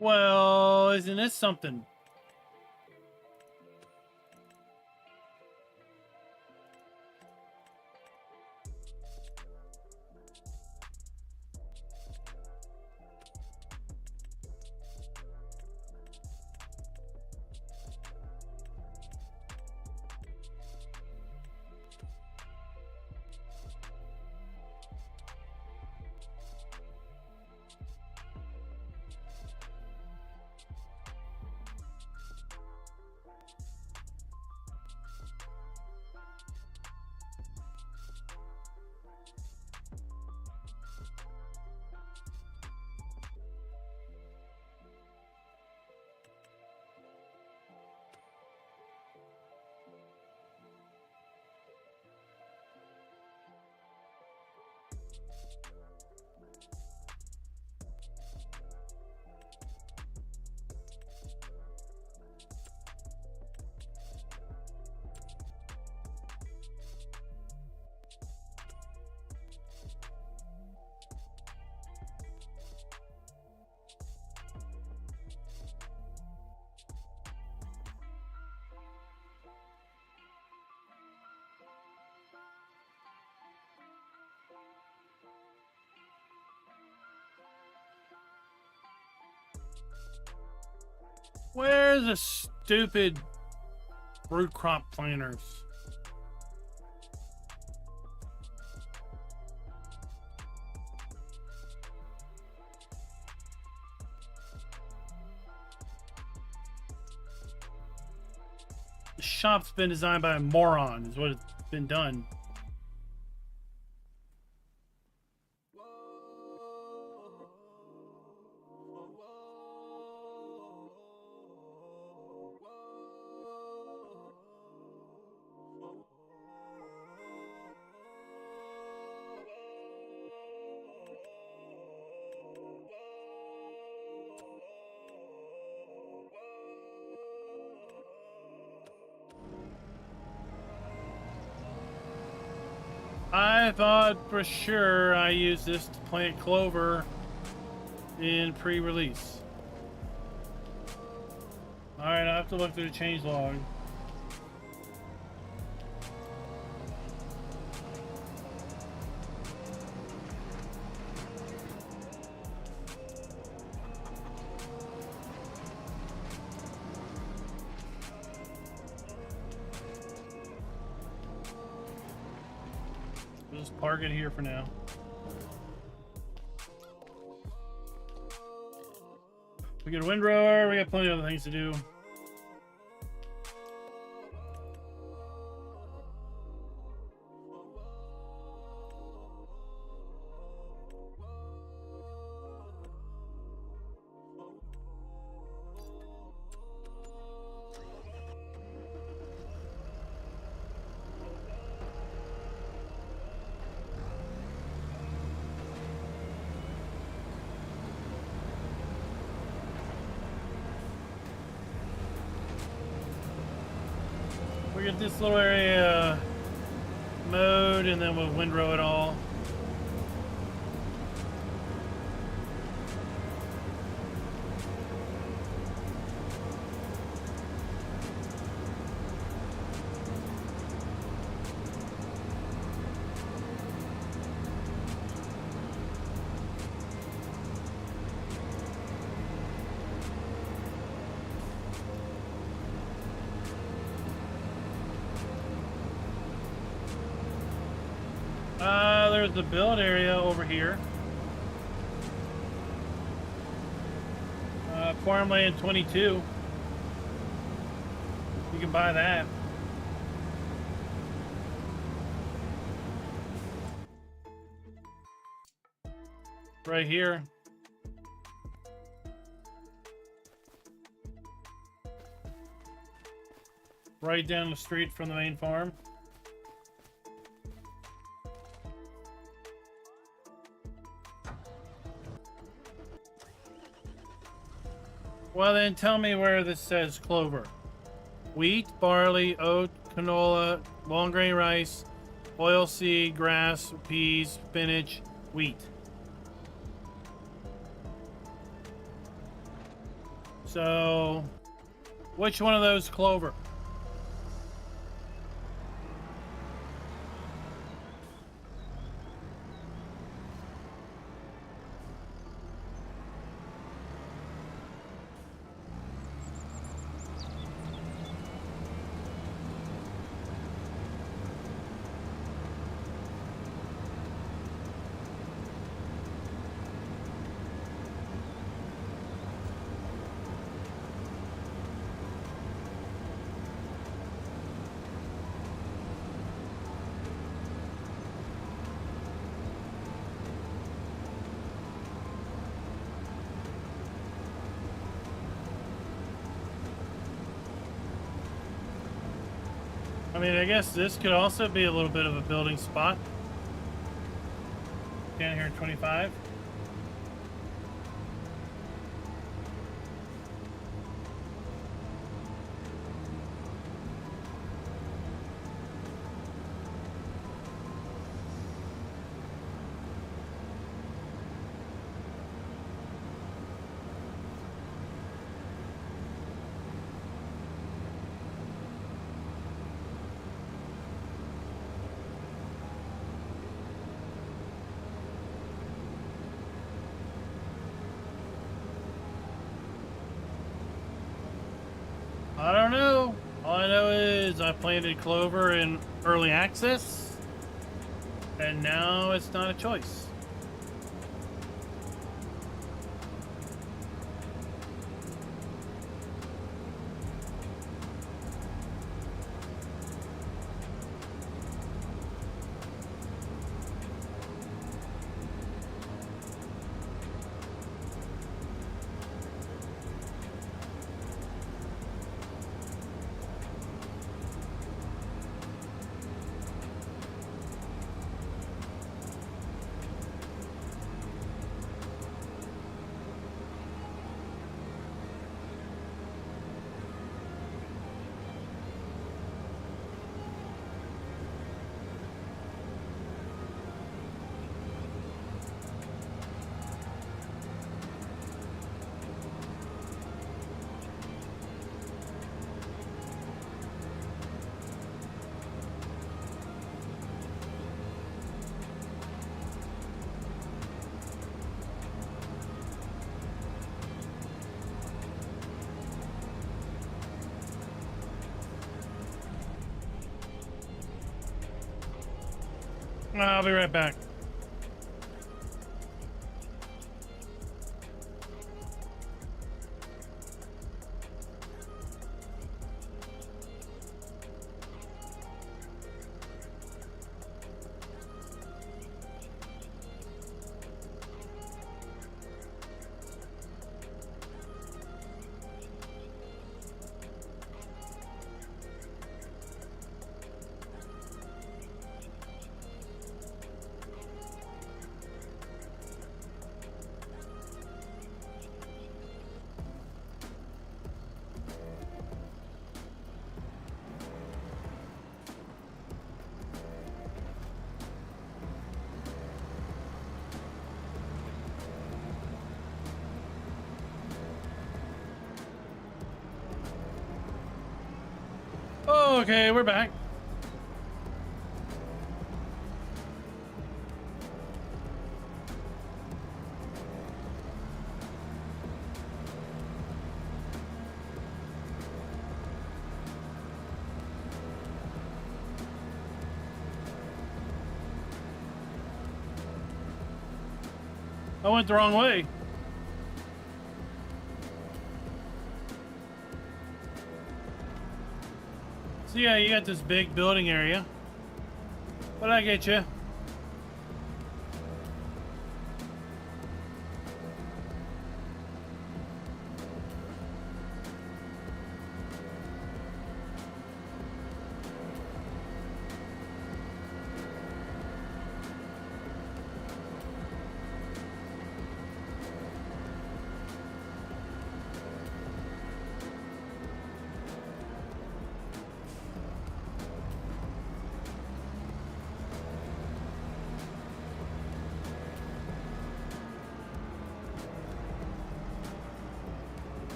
Well, isn't this something? Where's the stupid root crop planters? The shop's been designed by a moron, is what it's been done. I thought for sure I used this to plant clover in pre-release. Alright, I have to look through the change log. We'll just park it here for now. We got a windrower, we got plenty of other things to do. We get this little area mowed, and then we'll windrow it all. there's the build area over here. Farmland 22. You can buy that. Right here. Right down the street from the main farm. Well then, tell me where this says clover. Wheat, barley, oat, canola, long grain rice, oilseed, grass, peas, spinach, wheat. So, which one of those clover? I mean, I guess this could also be a little bit of a building spot. Down here at 25. I don't know. All I know is I planted clover in early access, and now it's not a choice. I'll be right back. Okay, we're back. I went the wrong way. So yeah, you got this big building area. But I get you.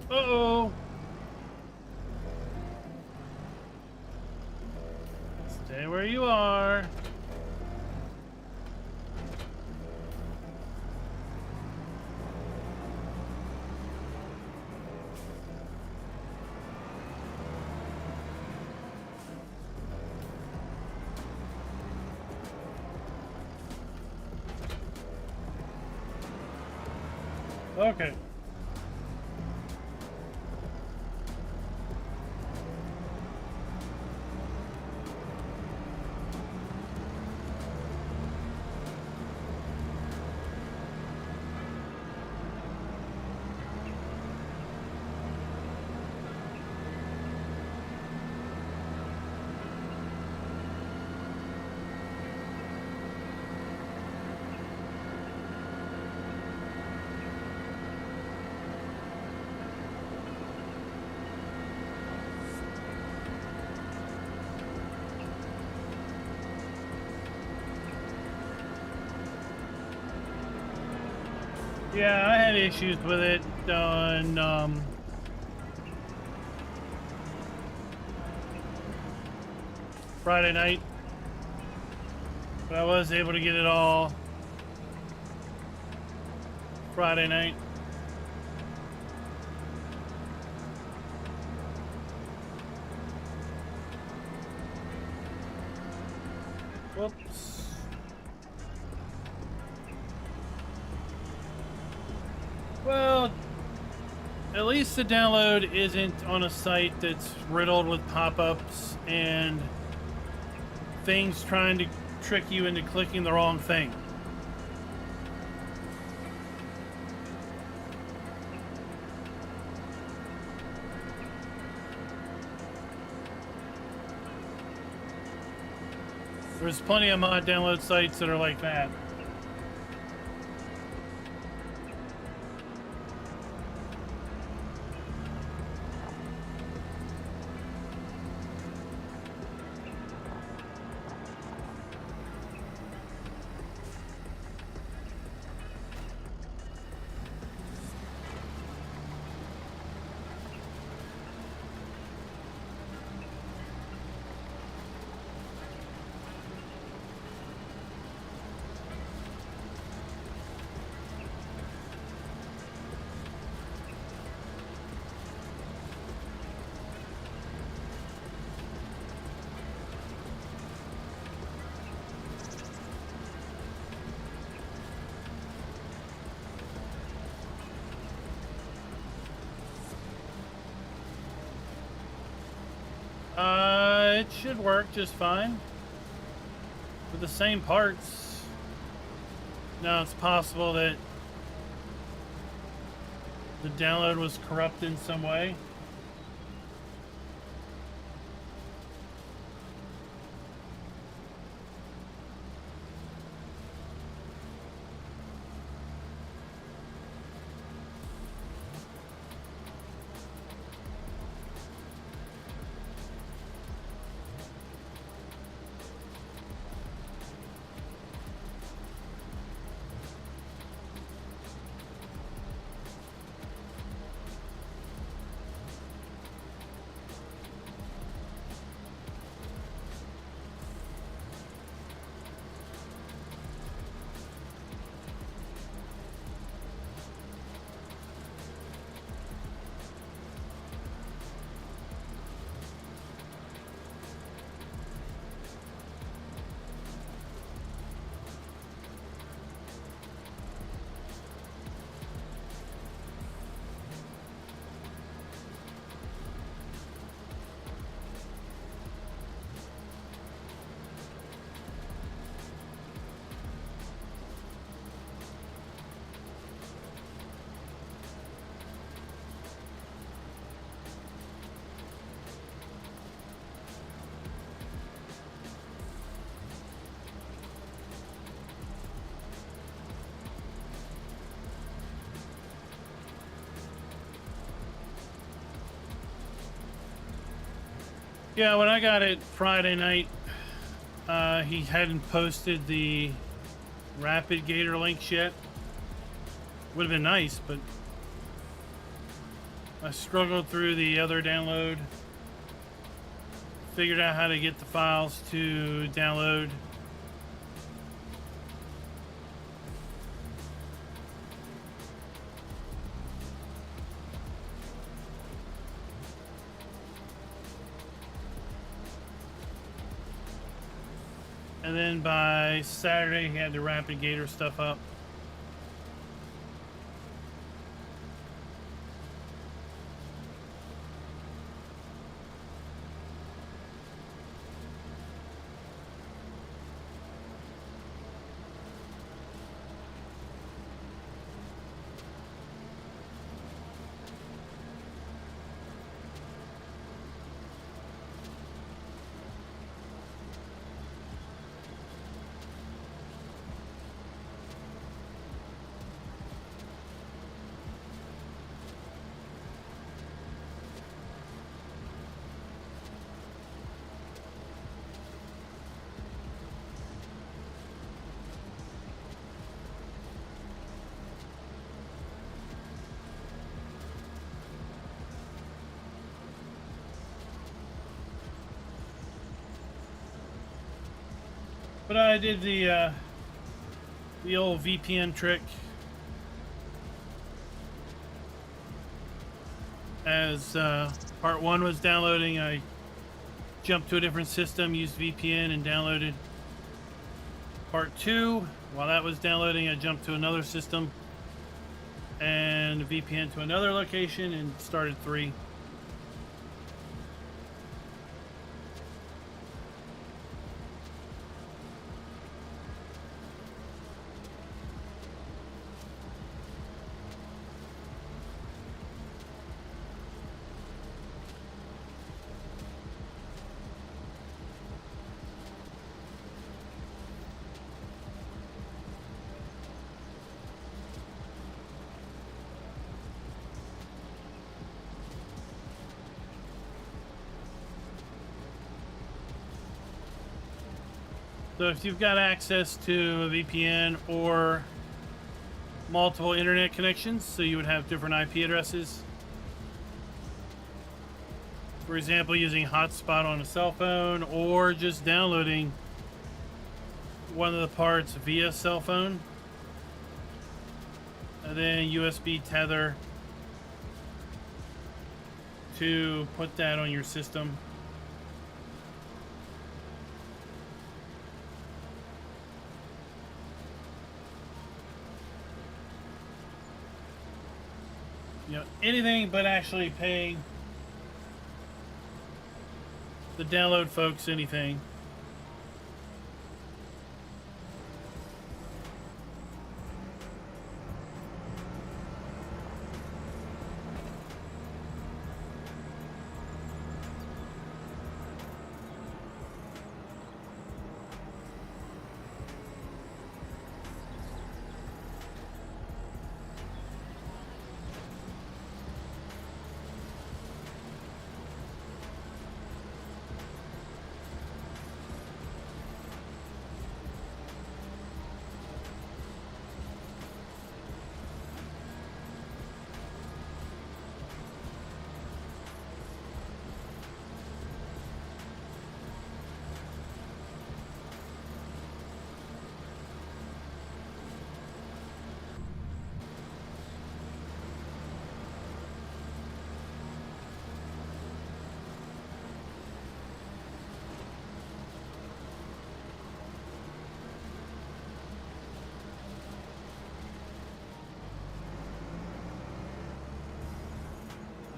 Uh-oh. Stay where you are. Okay. Yeah, I had issues with it on Friday night, but I was able to get it all Friday night. Whoops. Well, at least the download isn't on a site that's riddled with pop-ups and things trying to trick you into clicking the wrong thing. There's plenty of mod download sites that are like that. It should work just fine with the same parts. Now it's possible that the download was corrupt in some way. Yeah, when I got it Friday night, he hadn't posted the Rapid Gator links yet. Would have been nice, but I struggled through the other download. Figured out how to get the files to download. And then by Saturday, he had the Rapid Gator stuff up. But I did the old VPN trick. As part 1 was downloading, I jumped to a different system, used VPN, and downloaded part 2. While that was downloading, I jumped to another system and VPN to another location and started 3. So if you've got access to a VPN or multiple internet connections, so you would have different IP addresses. For example, using hotspot on a cell phone or just downloading one of the parts via cell phone. And then USB tether to put that on your system. You know, anything but actually paying the download folks anything.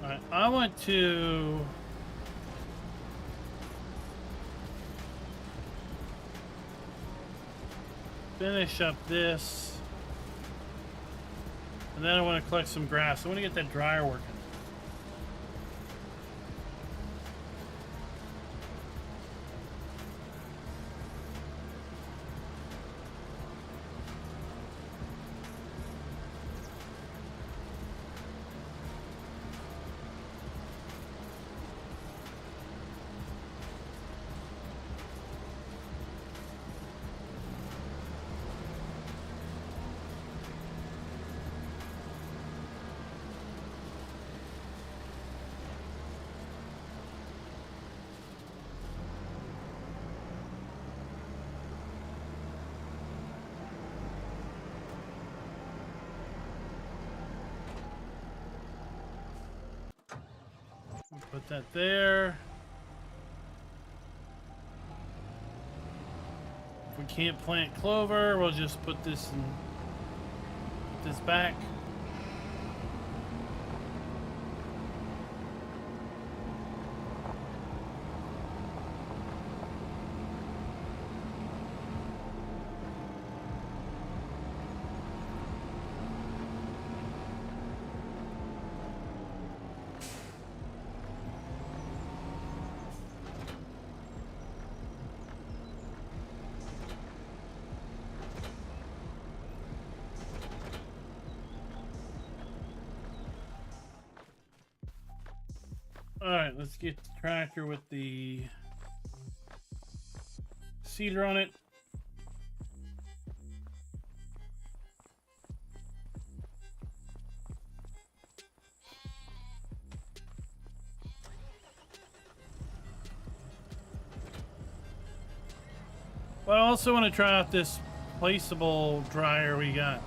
Alright, I want to finish up this, and then I want to collect some grass. I want to get that dryer working. Put that there. If we can't plant clover, we'll just put this back. Alright, let's get the tractor with the seeder on it. But I also want to try out this placeable dryer we got.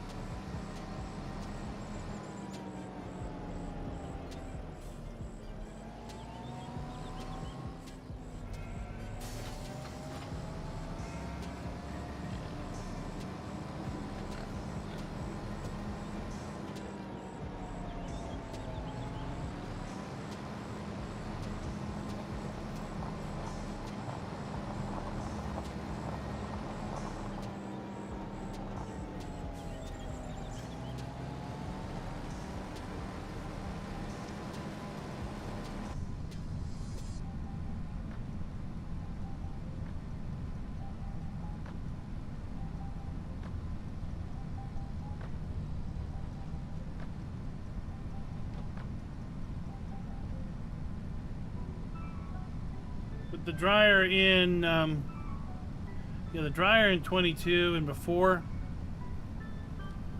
The dryer in the dryer in 22 and before,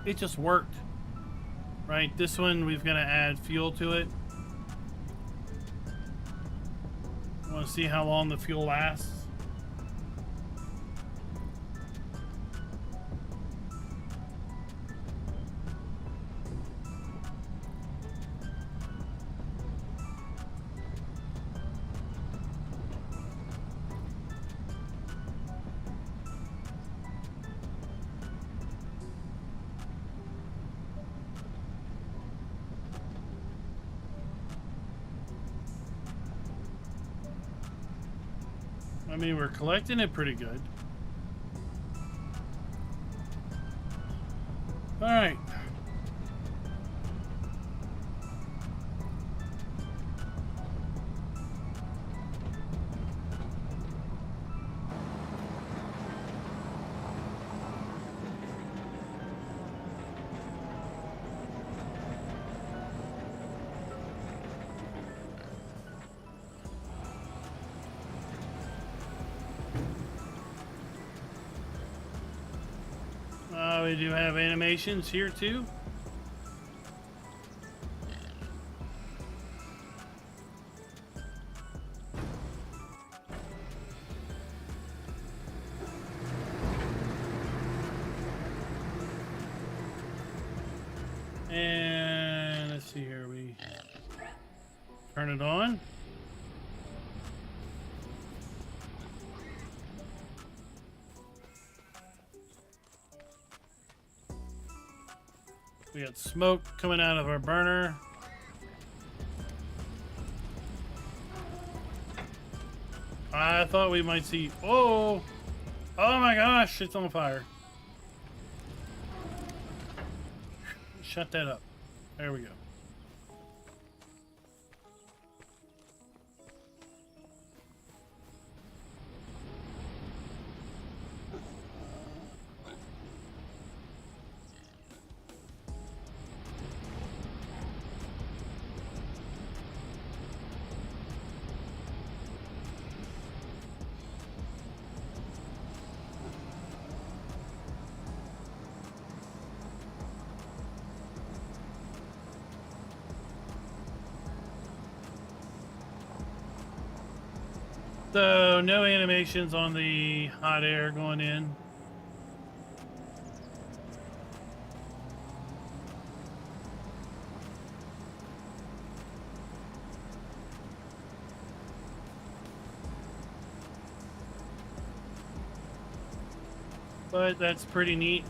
it just worked, right? This one we've got to add fuel to it. I want to see how long the fuel lasts. I mean, we're collecting it pretty good. All right. We do have animations here too. And let's see here, we turn it on. We got smoke coming out of our burner. I thought we might see... Oh! Oh my gosh, it's on fire. Shut that up. There we go. So, no animations on the hot air going in. But that's pretty neat.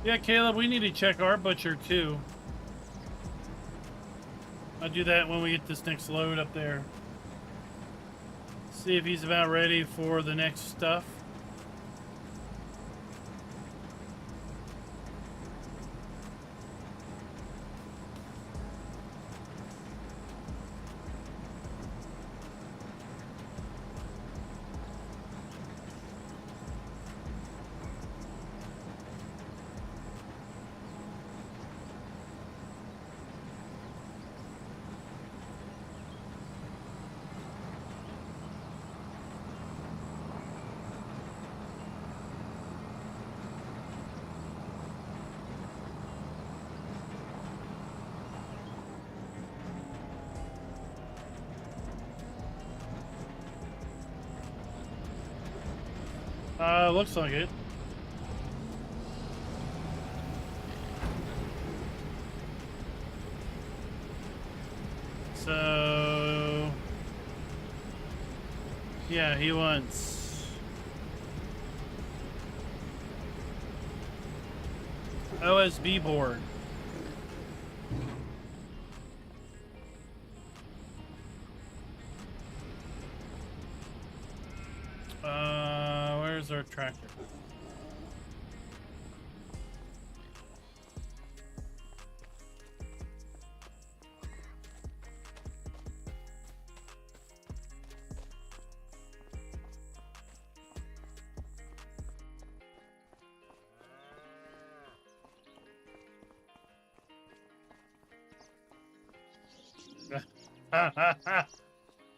Yeah, Caleb, we need to check our butcher too. I'll do that when we get this next load up there. See if he's about ready for the next stuff. Looks like it. So, yeah, he wants OSB board. Where's our tractor?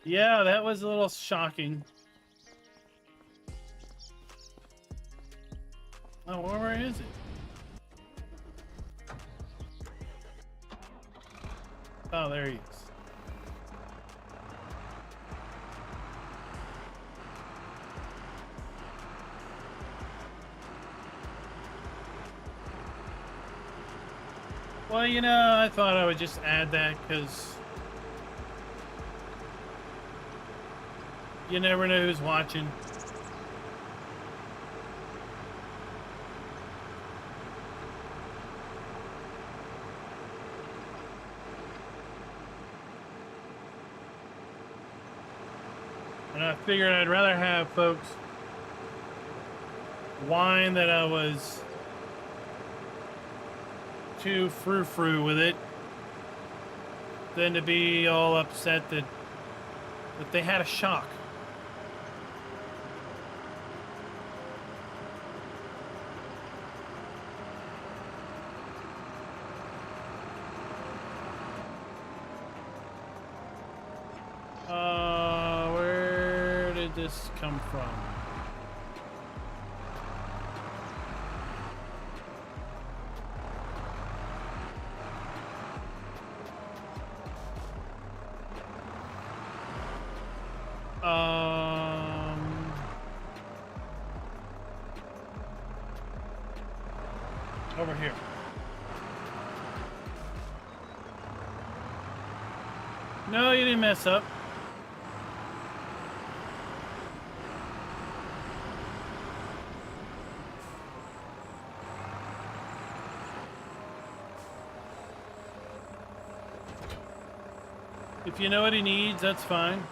Yeah, that was a little shocking. Oh, where is it? Oh, there he is. Well, you know, I thought I would just add that because you never know who's watching. And I figured I'd rather have folks whine that I was too frou-frou with it than to be all upset that they had a shock. Where did this come from? Over here. No, you didn't mess up. If you know what he needs, that's fine.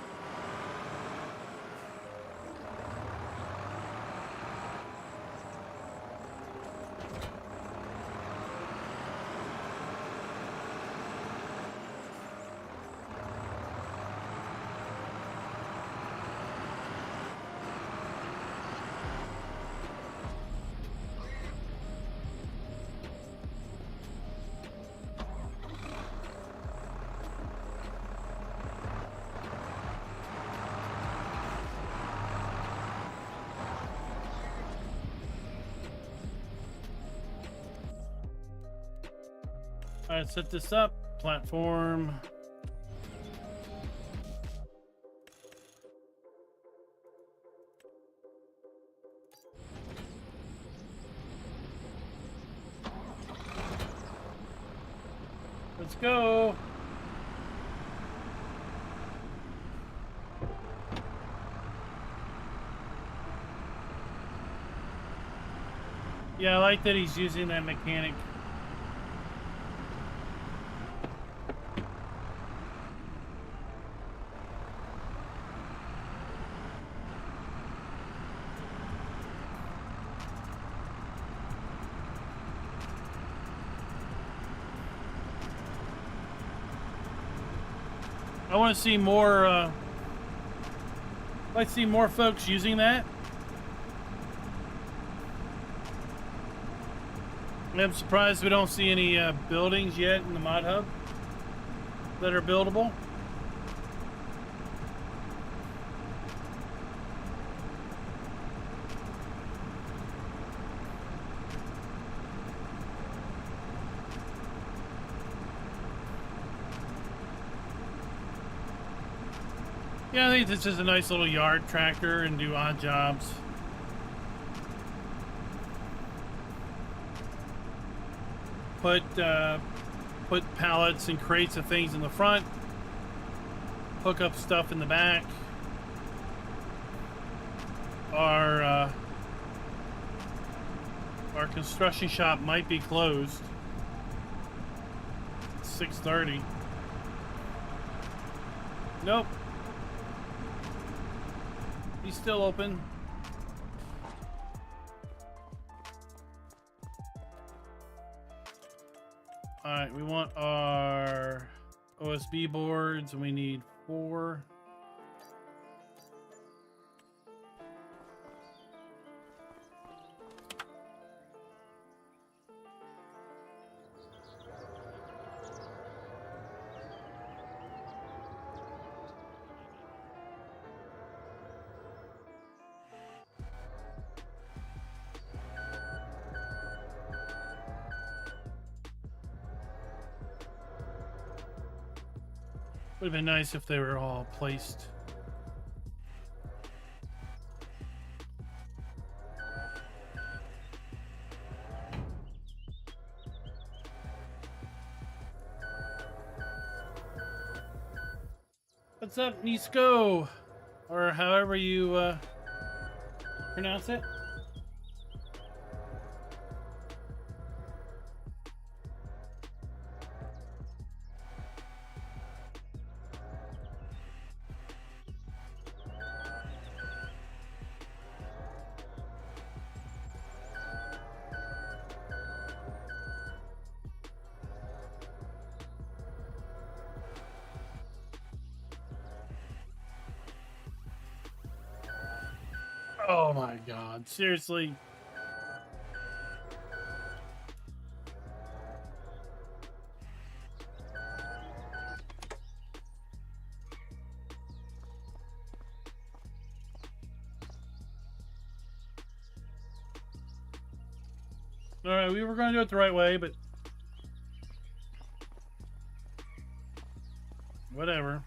All right, set this up. Platform. Let's go. Yeah, I like that he's using that mechanic. I want to see more, I'd like to see more folks using that. I'm surprised we don't see any buildings yet in the mod hub that are buildable. Yeah, I think this is a nice little yard tractor and do odd jobs. Put pallets and crates of things in the front. Hook up stuff in the back. Our construction shop might be closed. It's 6:30. Nope. He's still open. All right, we want our OSB boards, and we need 4. Would have been nice if they were all placed. What's up, Nisco? Or however you pronounce it. Oh my god, seriously? Alright, we were going to do it the right way, but whatever.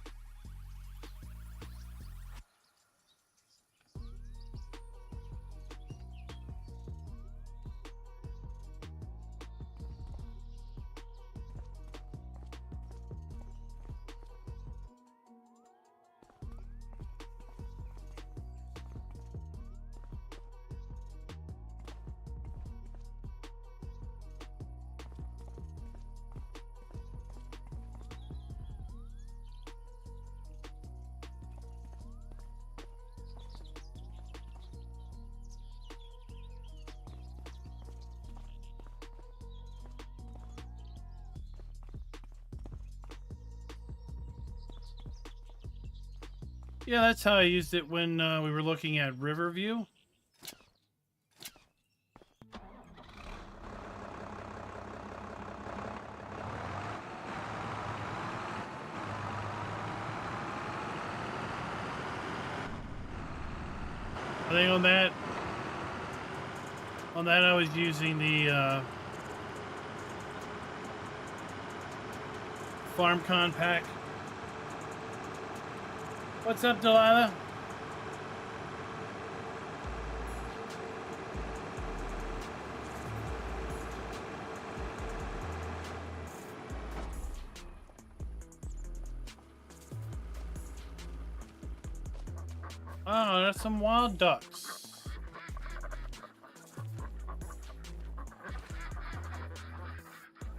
Yeah, that's how I used it when we were looking at Riverview. I think on that I was using the FarmCon pack. What's up, Delilah? Oh, that's some wild ducks.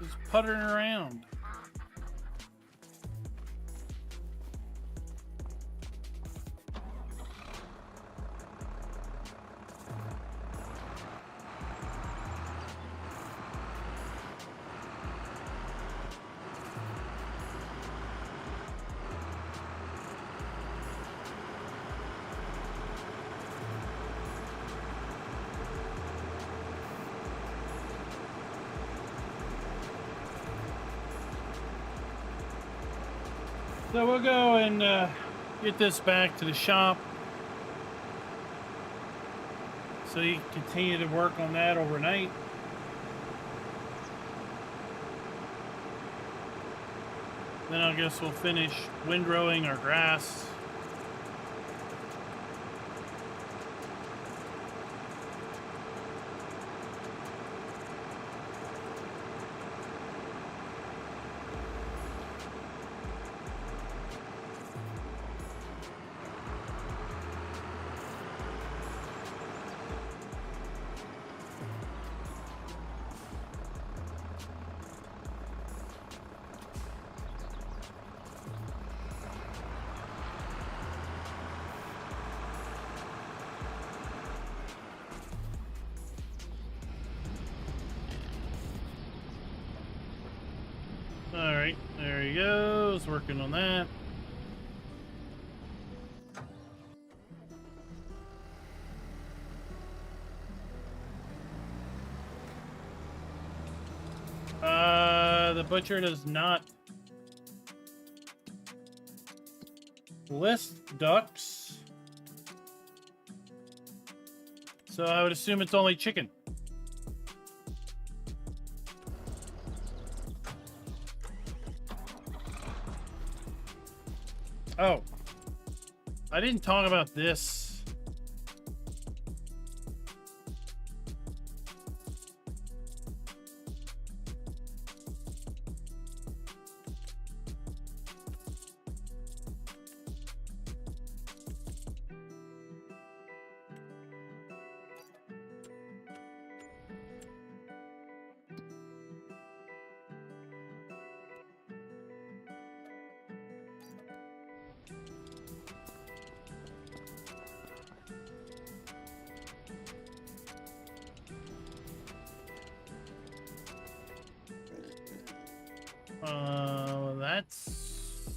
Just puttering around. So we'll go and get this back to the shop so you can continue to work on that overnight. Then I guess we'll finish windrowing our grass. Alright, there he goes, working on that. The butcher does not list ducks, so I would assume it's only chicken. Oh, I didn't talk about this. That's...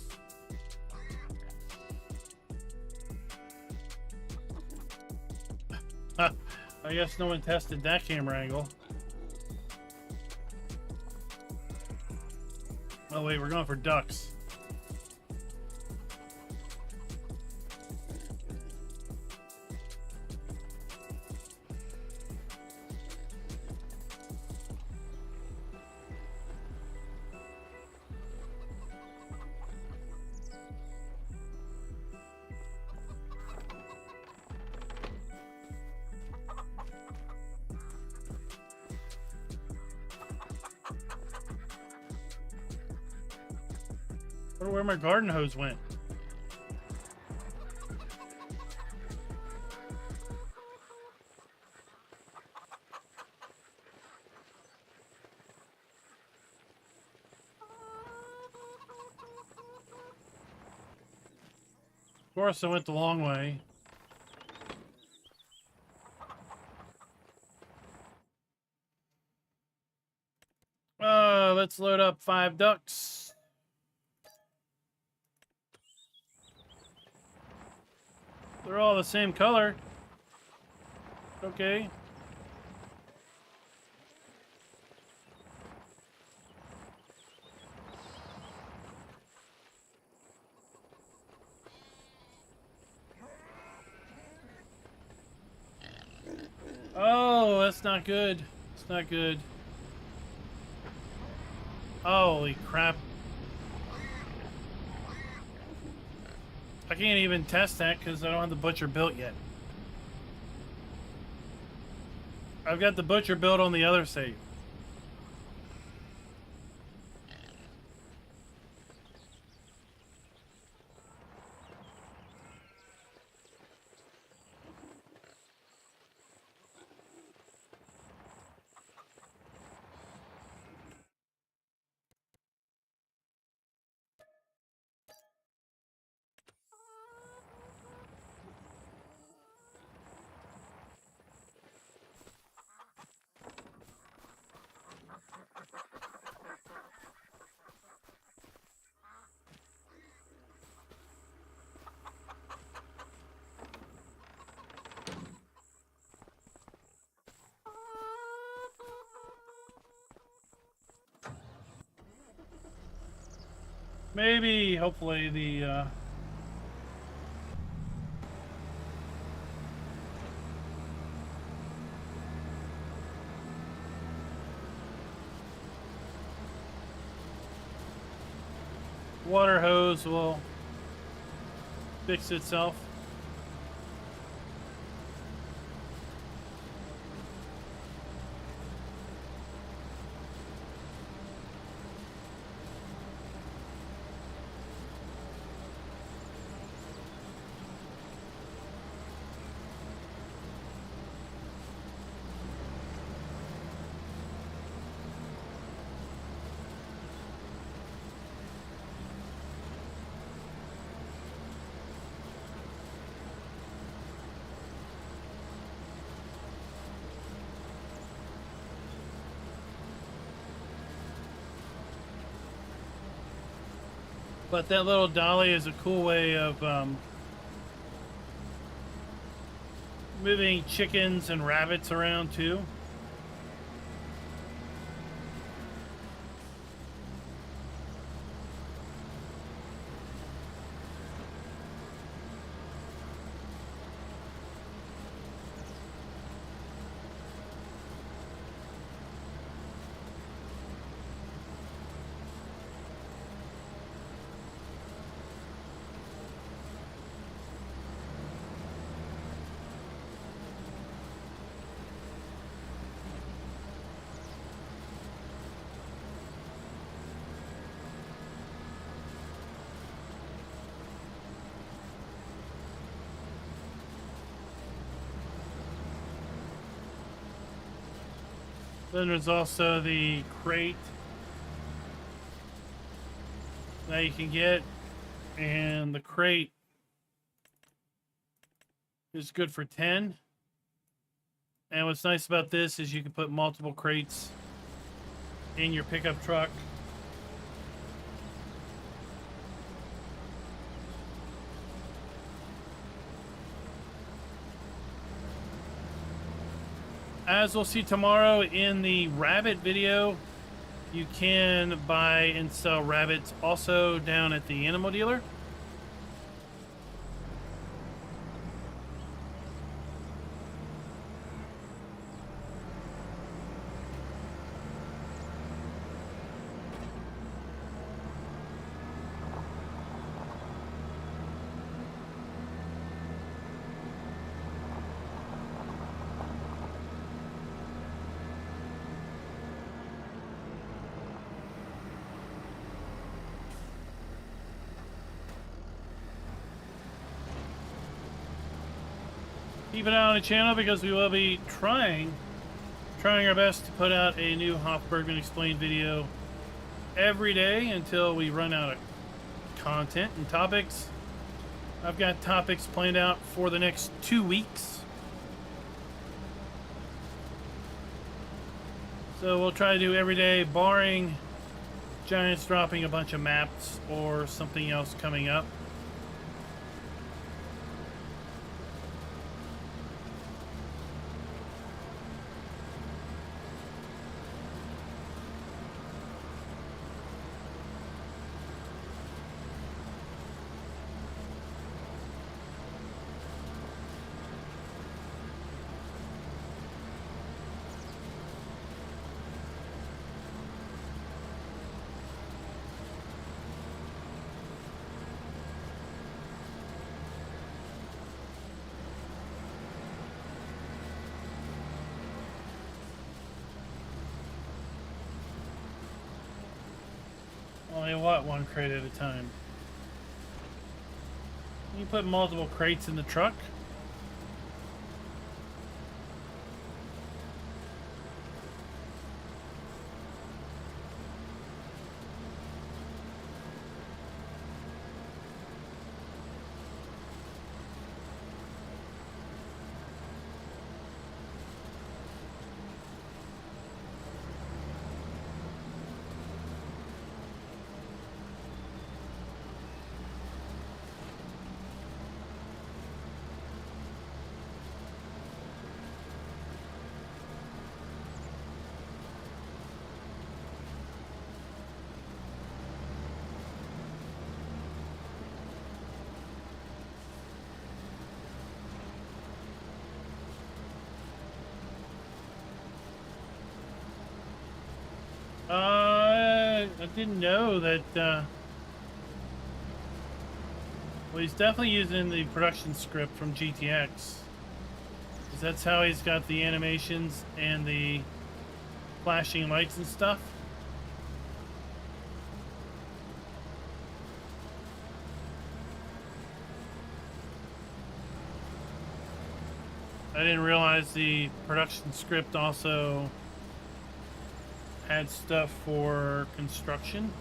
I guess no one tested that camera angle. Oh wait, we're going for ducks. I wonder where my garden hose went. Of course, I went the long way. Let's load up 5 ducks. They're all the same color. Okay. Oh, that's not good. It's not good. Holy crap. I can't even test that because I don't have the butcher built yet. I've got the butcher built on the other save. Maybe, hopefully, the water hose will fix itself. But that little dolly is a cool way of moving chickens and rabbits around too. Then there's also the crate that you can get, and the crate is good for 10. And what's nice about this is you can put multiple crates in your pickup truck. As we'll see tomorrow in the rabbit video, you can buy and sell rabbits also down at the animal dealer. Keep an eye on the channel because we will be trying our best to put out a new Hof Bergmann Explained video every day until we run out of content and topics. I've got topics planned out for the next 2 weeks. So we'll try to do every day, barring Giants dropping a bunch of maps or something else coming up. Only what, one crate at a time? You put multiple crates in the truck. I didn't know that, well, he's definitely using the production script from GTX. 'Cause that's how he's got the animations and the flashing lights and stuff. I didn't realize the production script also had stuff for construction.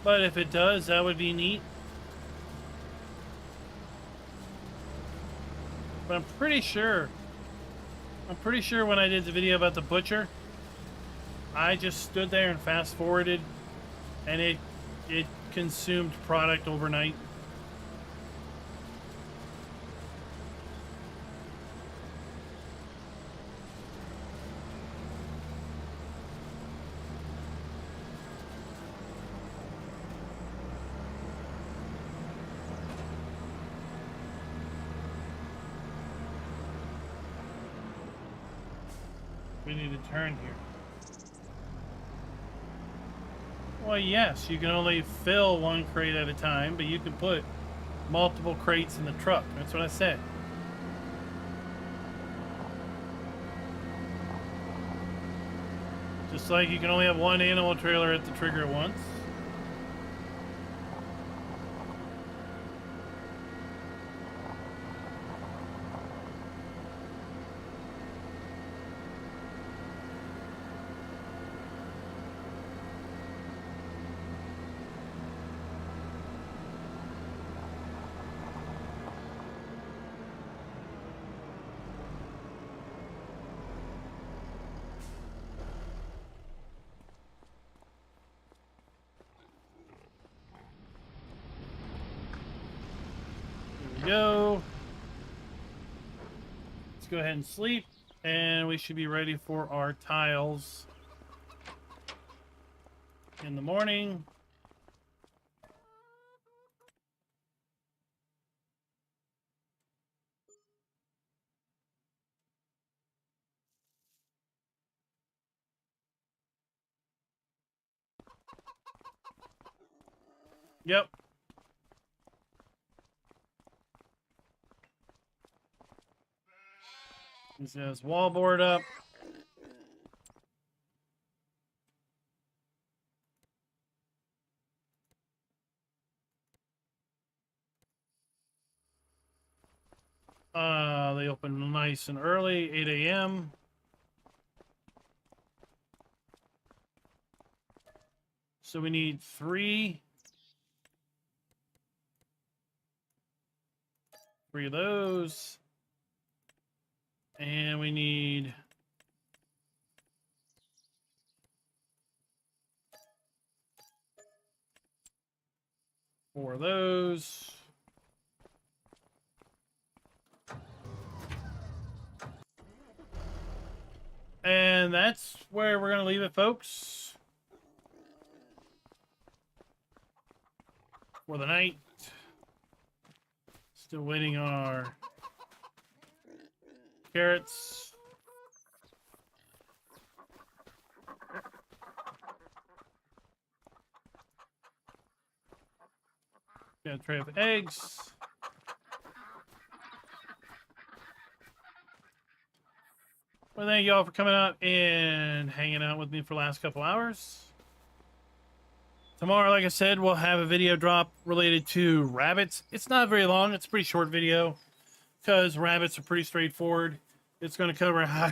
But if it does, that would be neat. But I'm pretty sure when I did the video about the butcher, I just stood there and fast forwarded and it consumed product overnight. We need to turn here. Well, yes, you can only fill one crate at a time, but you can put multiple crates in the truck. That's what I said. Just like you can only have one animal trailer at the trigger at once. Go. Let's go ahead and sleep, and we should be ready for our tiles in the morning. Yep. This has wallboard up. They open nice and early, 8 a.m. So we need 3 of those. And we need 4 of those. And that's where we're going to leave it, folks, for the night. Still waiting on our carrots. Got a tray of eggs. Well, thank you all for coming out and hanging out with me for the last couple hours. Tomorrow, like I said, we'll have a video drop related to rabbits. It's not very long. It's a pretty short video because rabbits are pretty straightforward. It's going to cover how...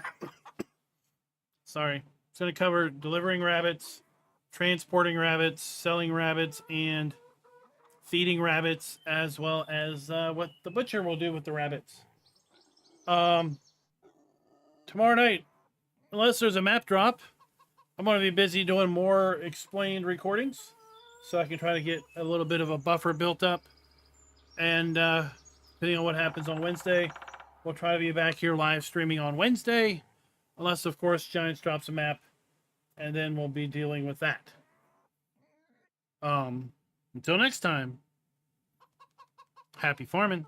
Sorry. It's going to cover delivering rabbits, transporting rabbits, selling rabbits, and feeding rabbits, as well as what the butcher will do with the rabbits. Tomorrow night, unless there's a map drop, I'm going to be busy doing more explained recordings, so I can try to get a little bit of a buffer built up. And depending on what happens on Wednesday, we'll try to be back here live streaming on Wednesday, unless, of course, Giants drops a map, and then we'll be dealing with that. Until next time, happy farming.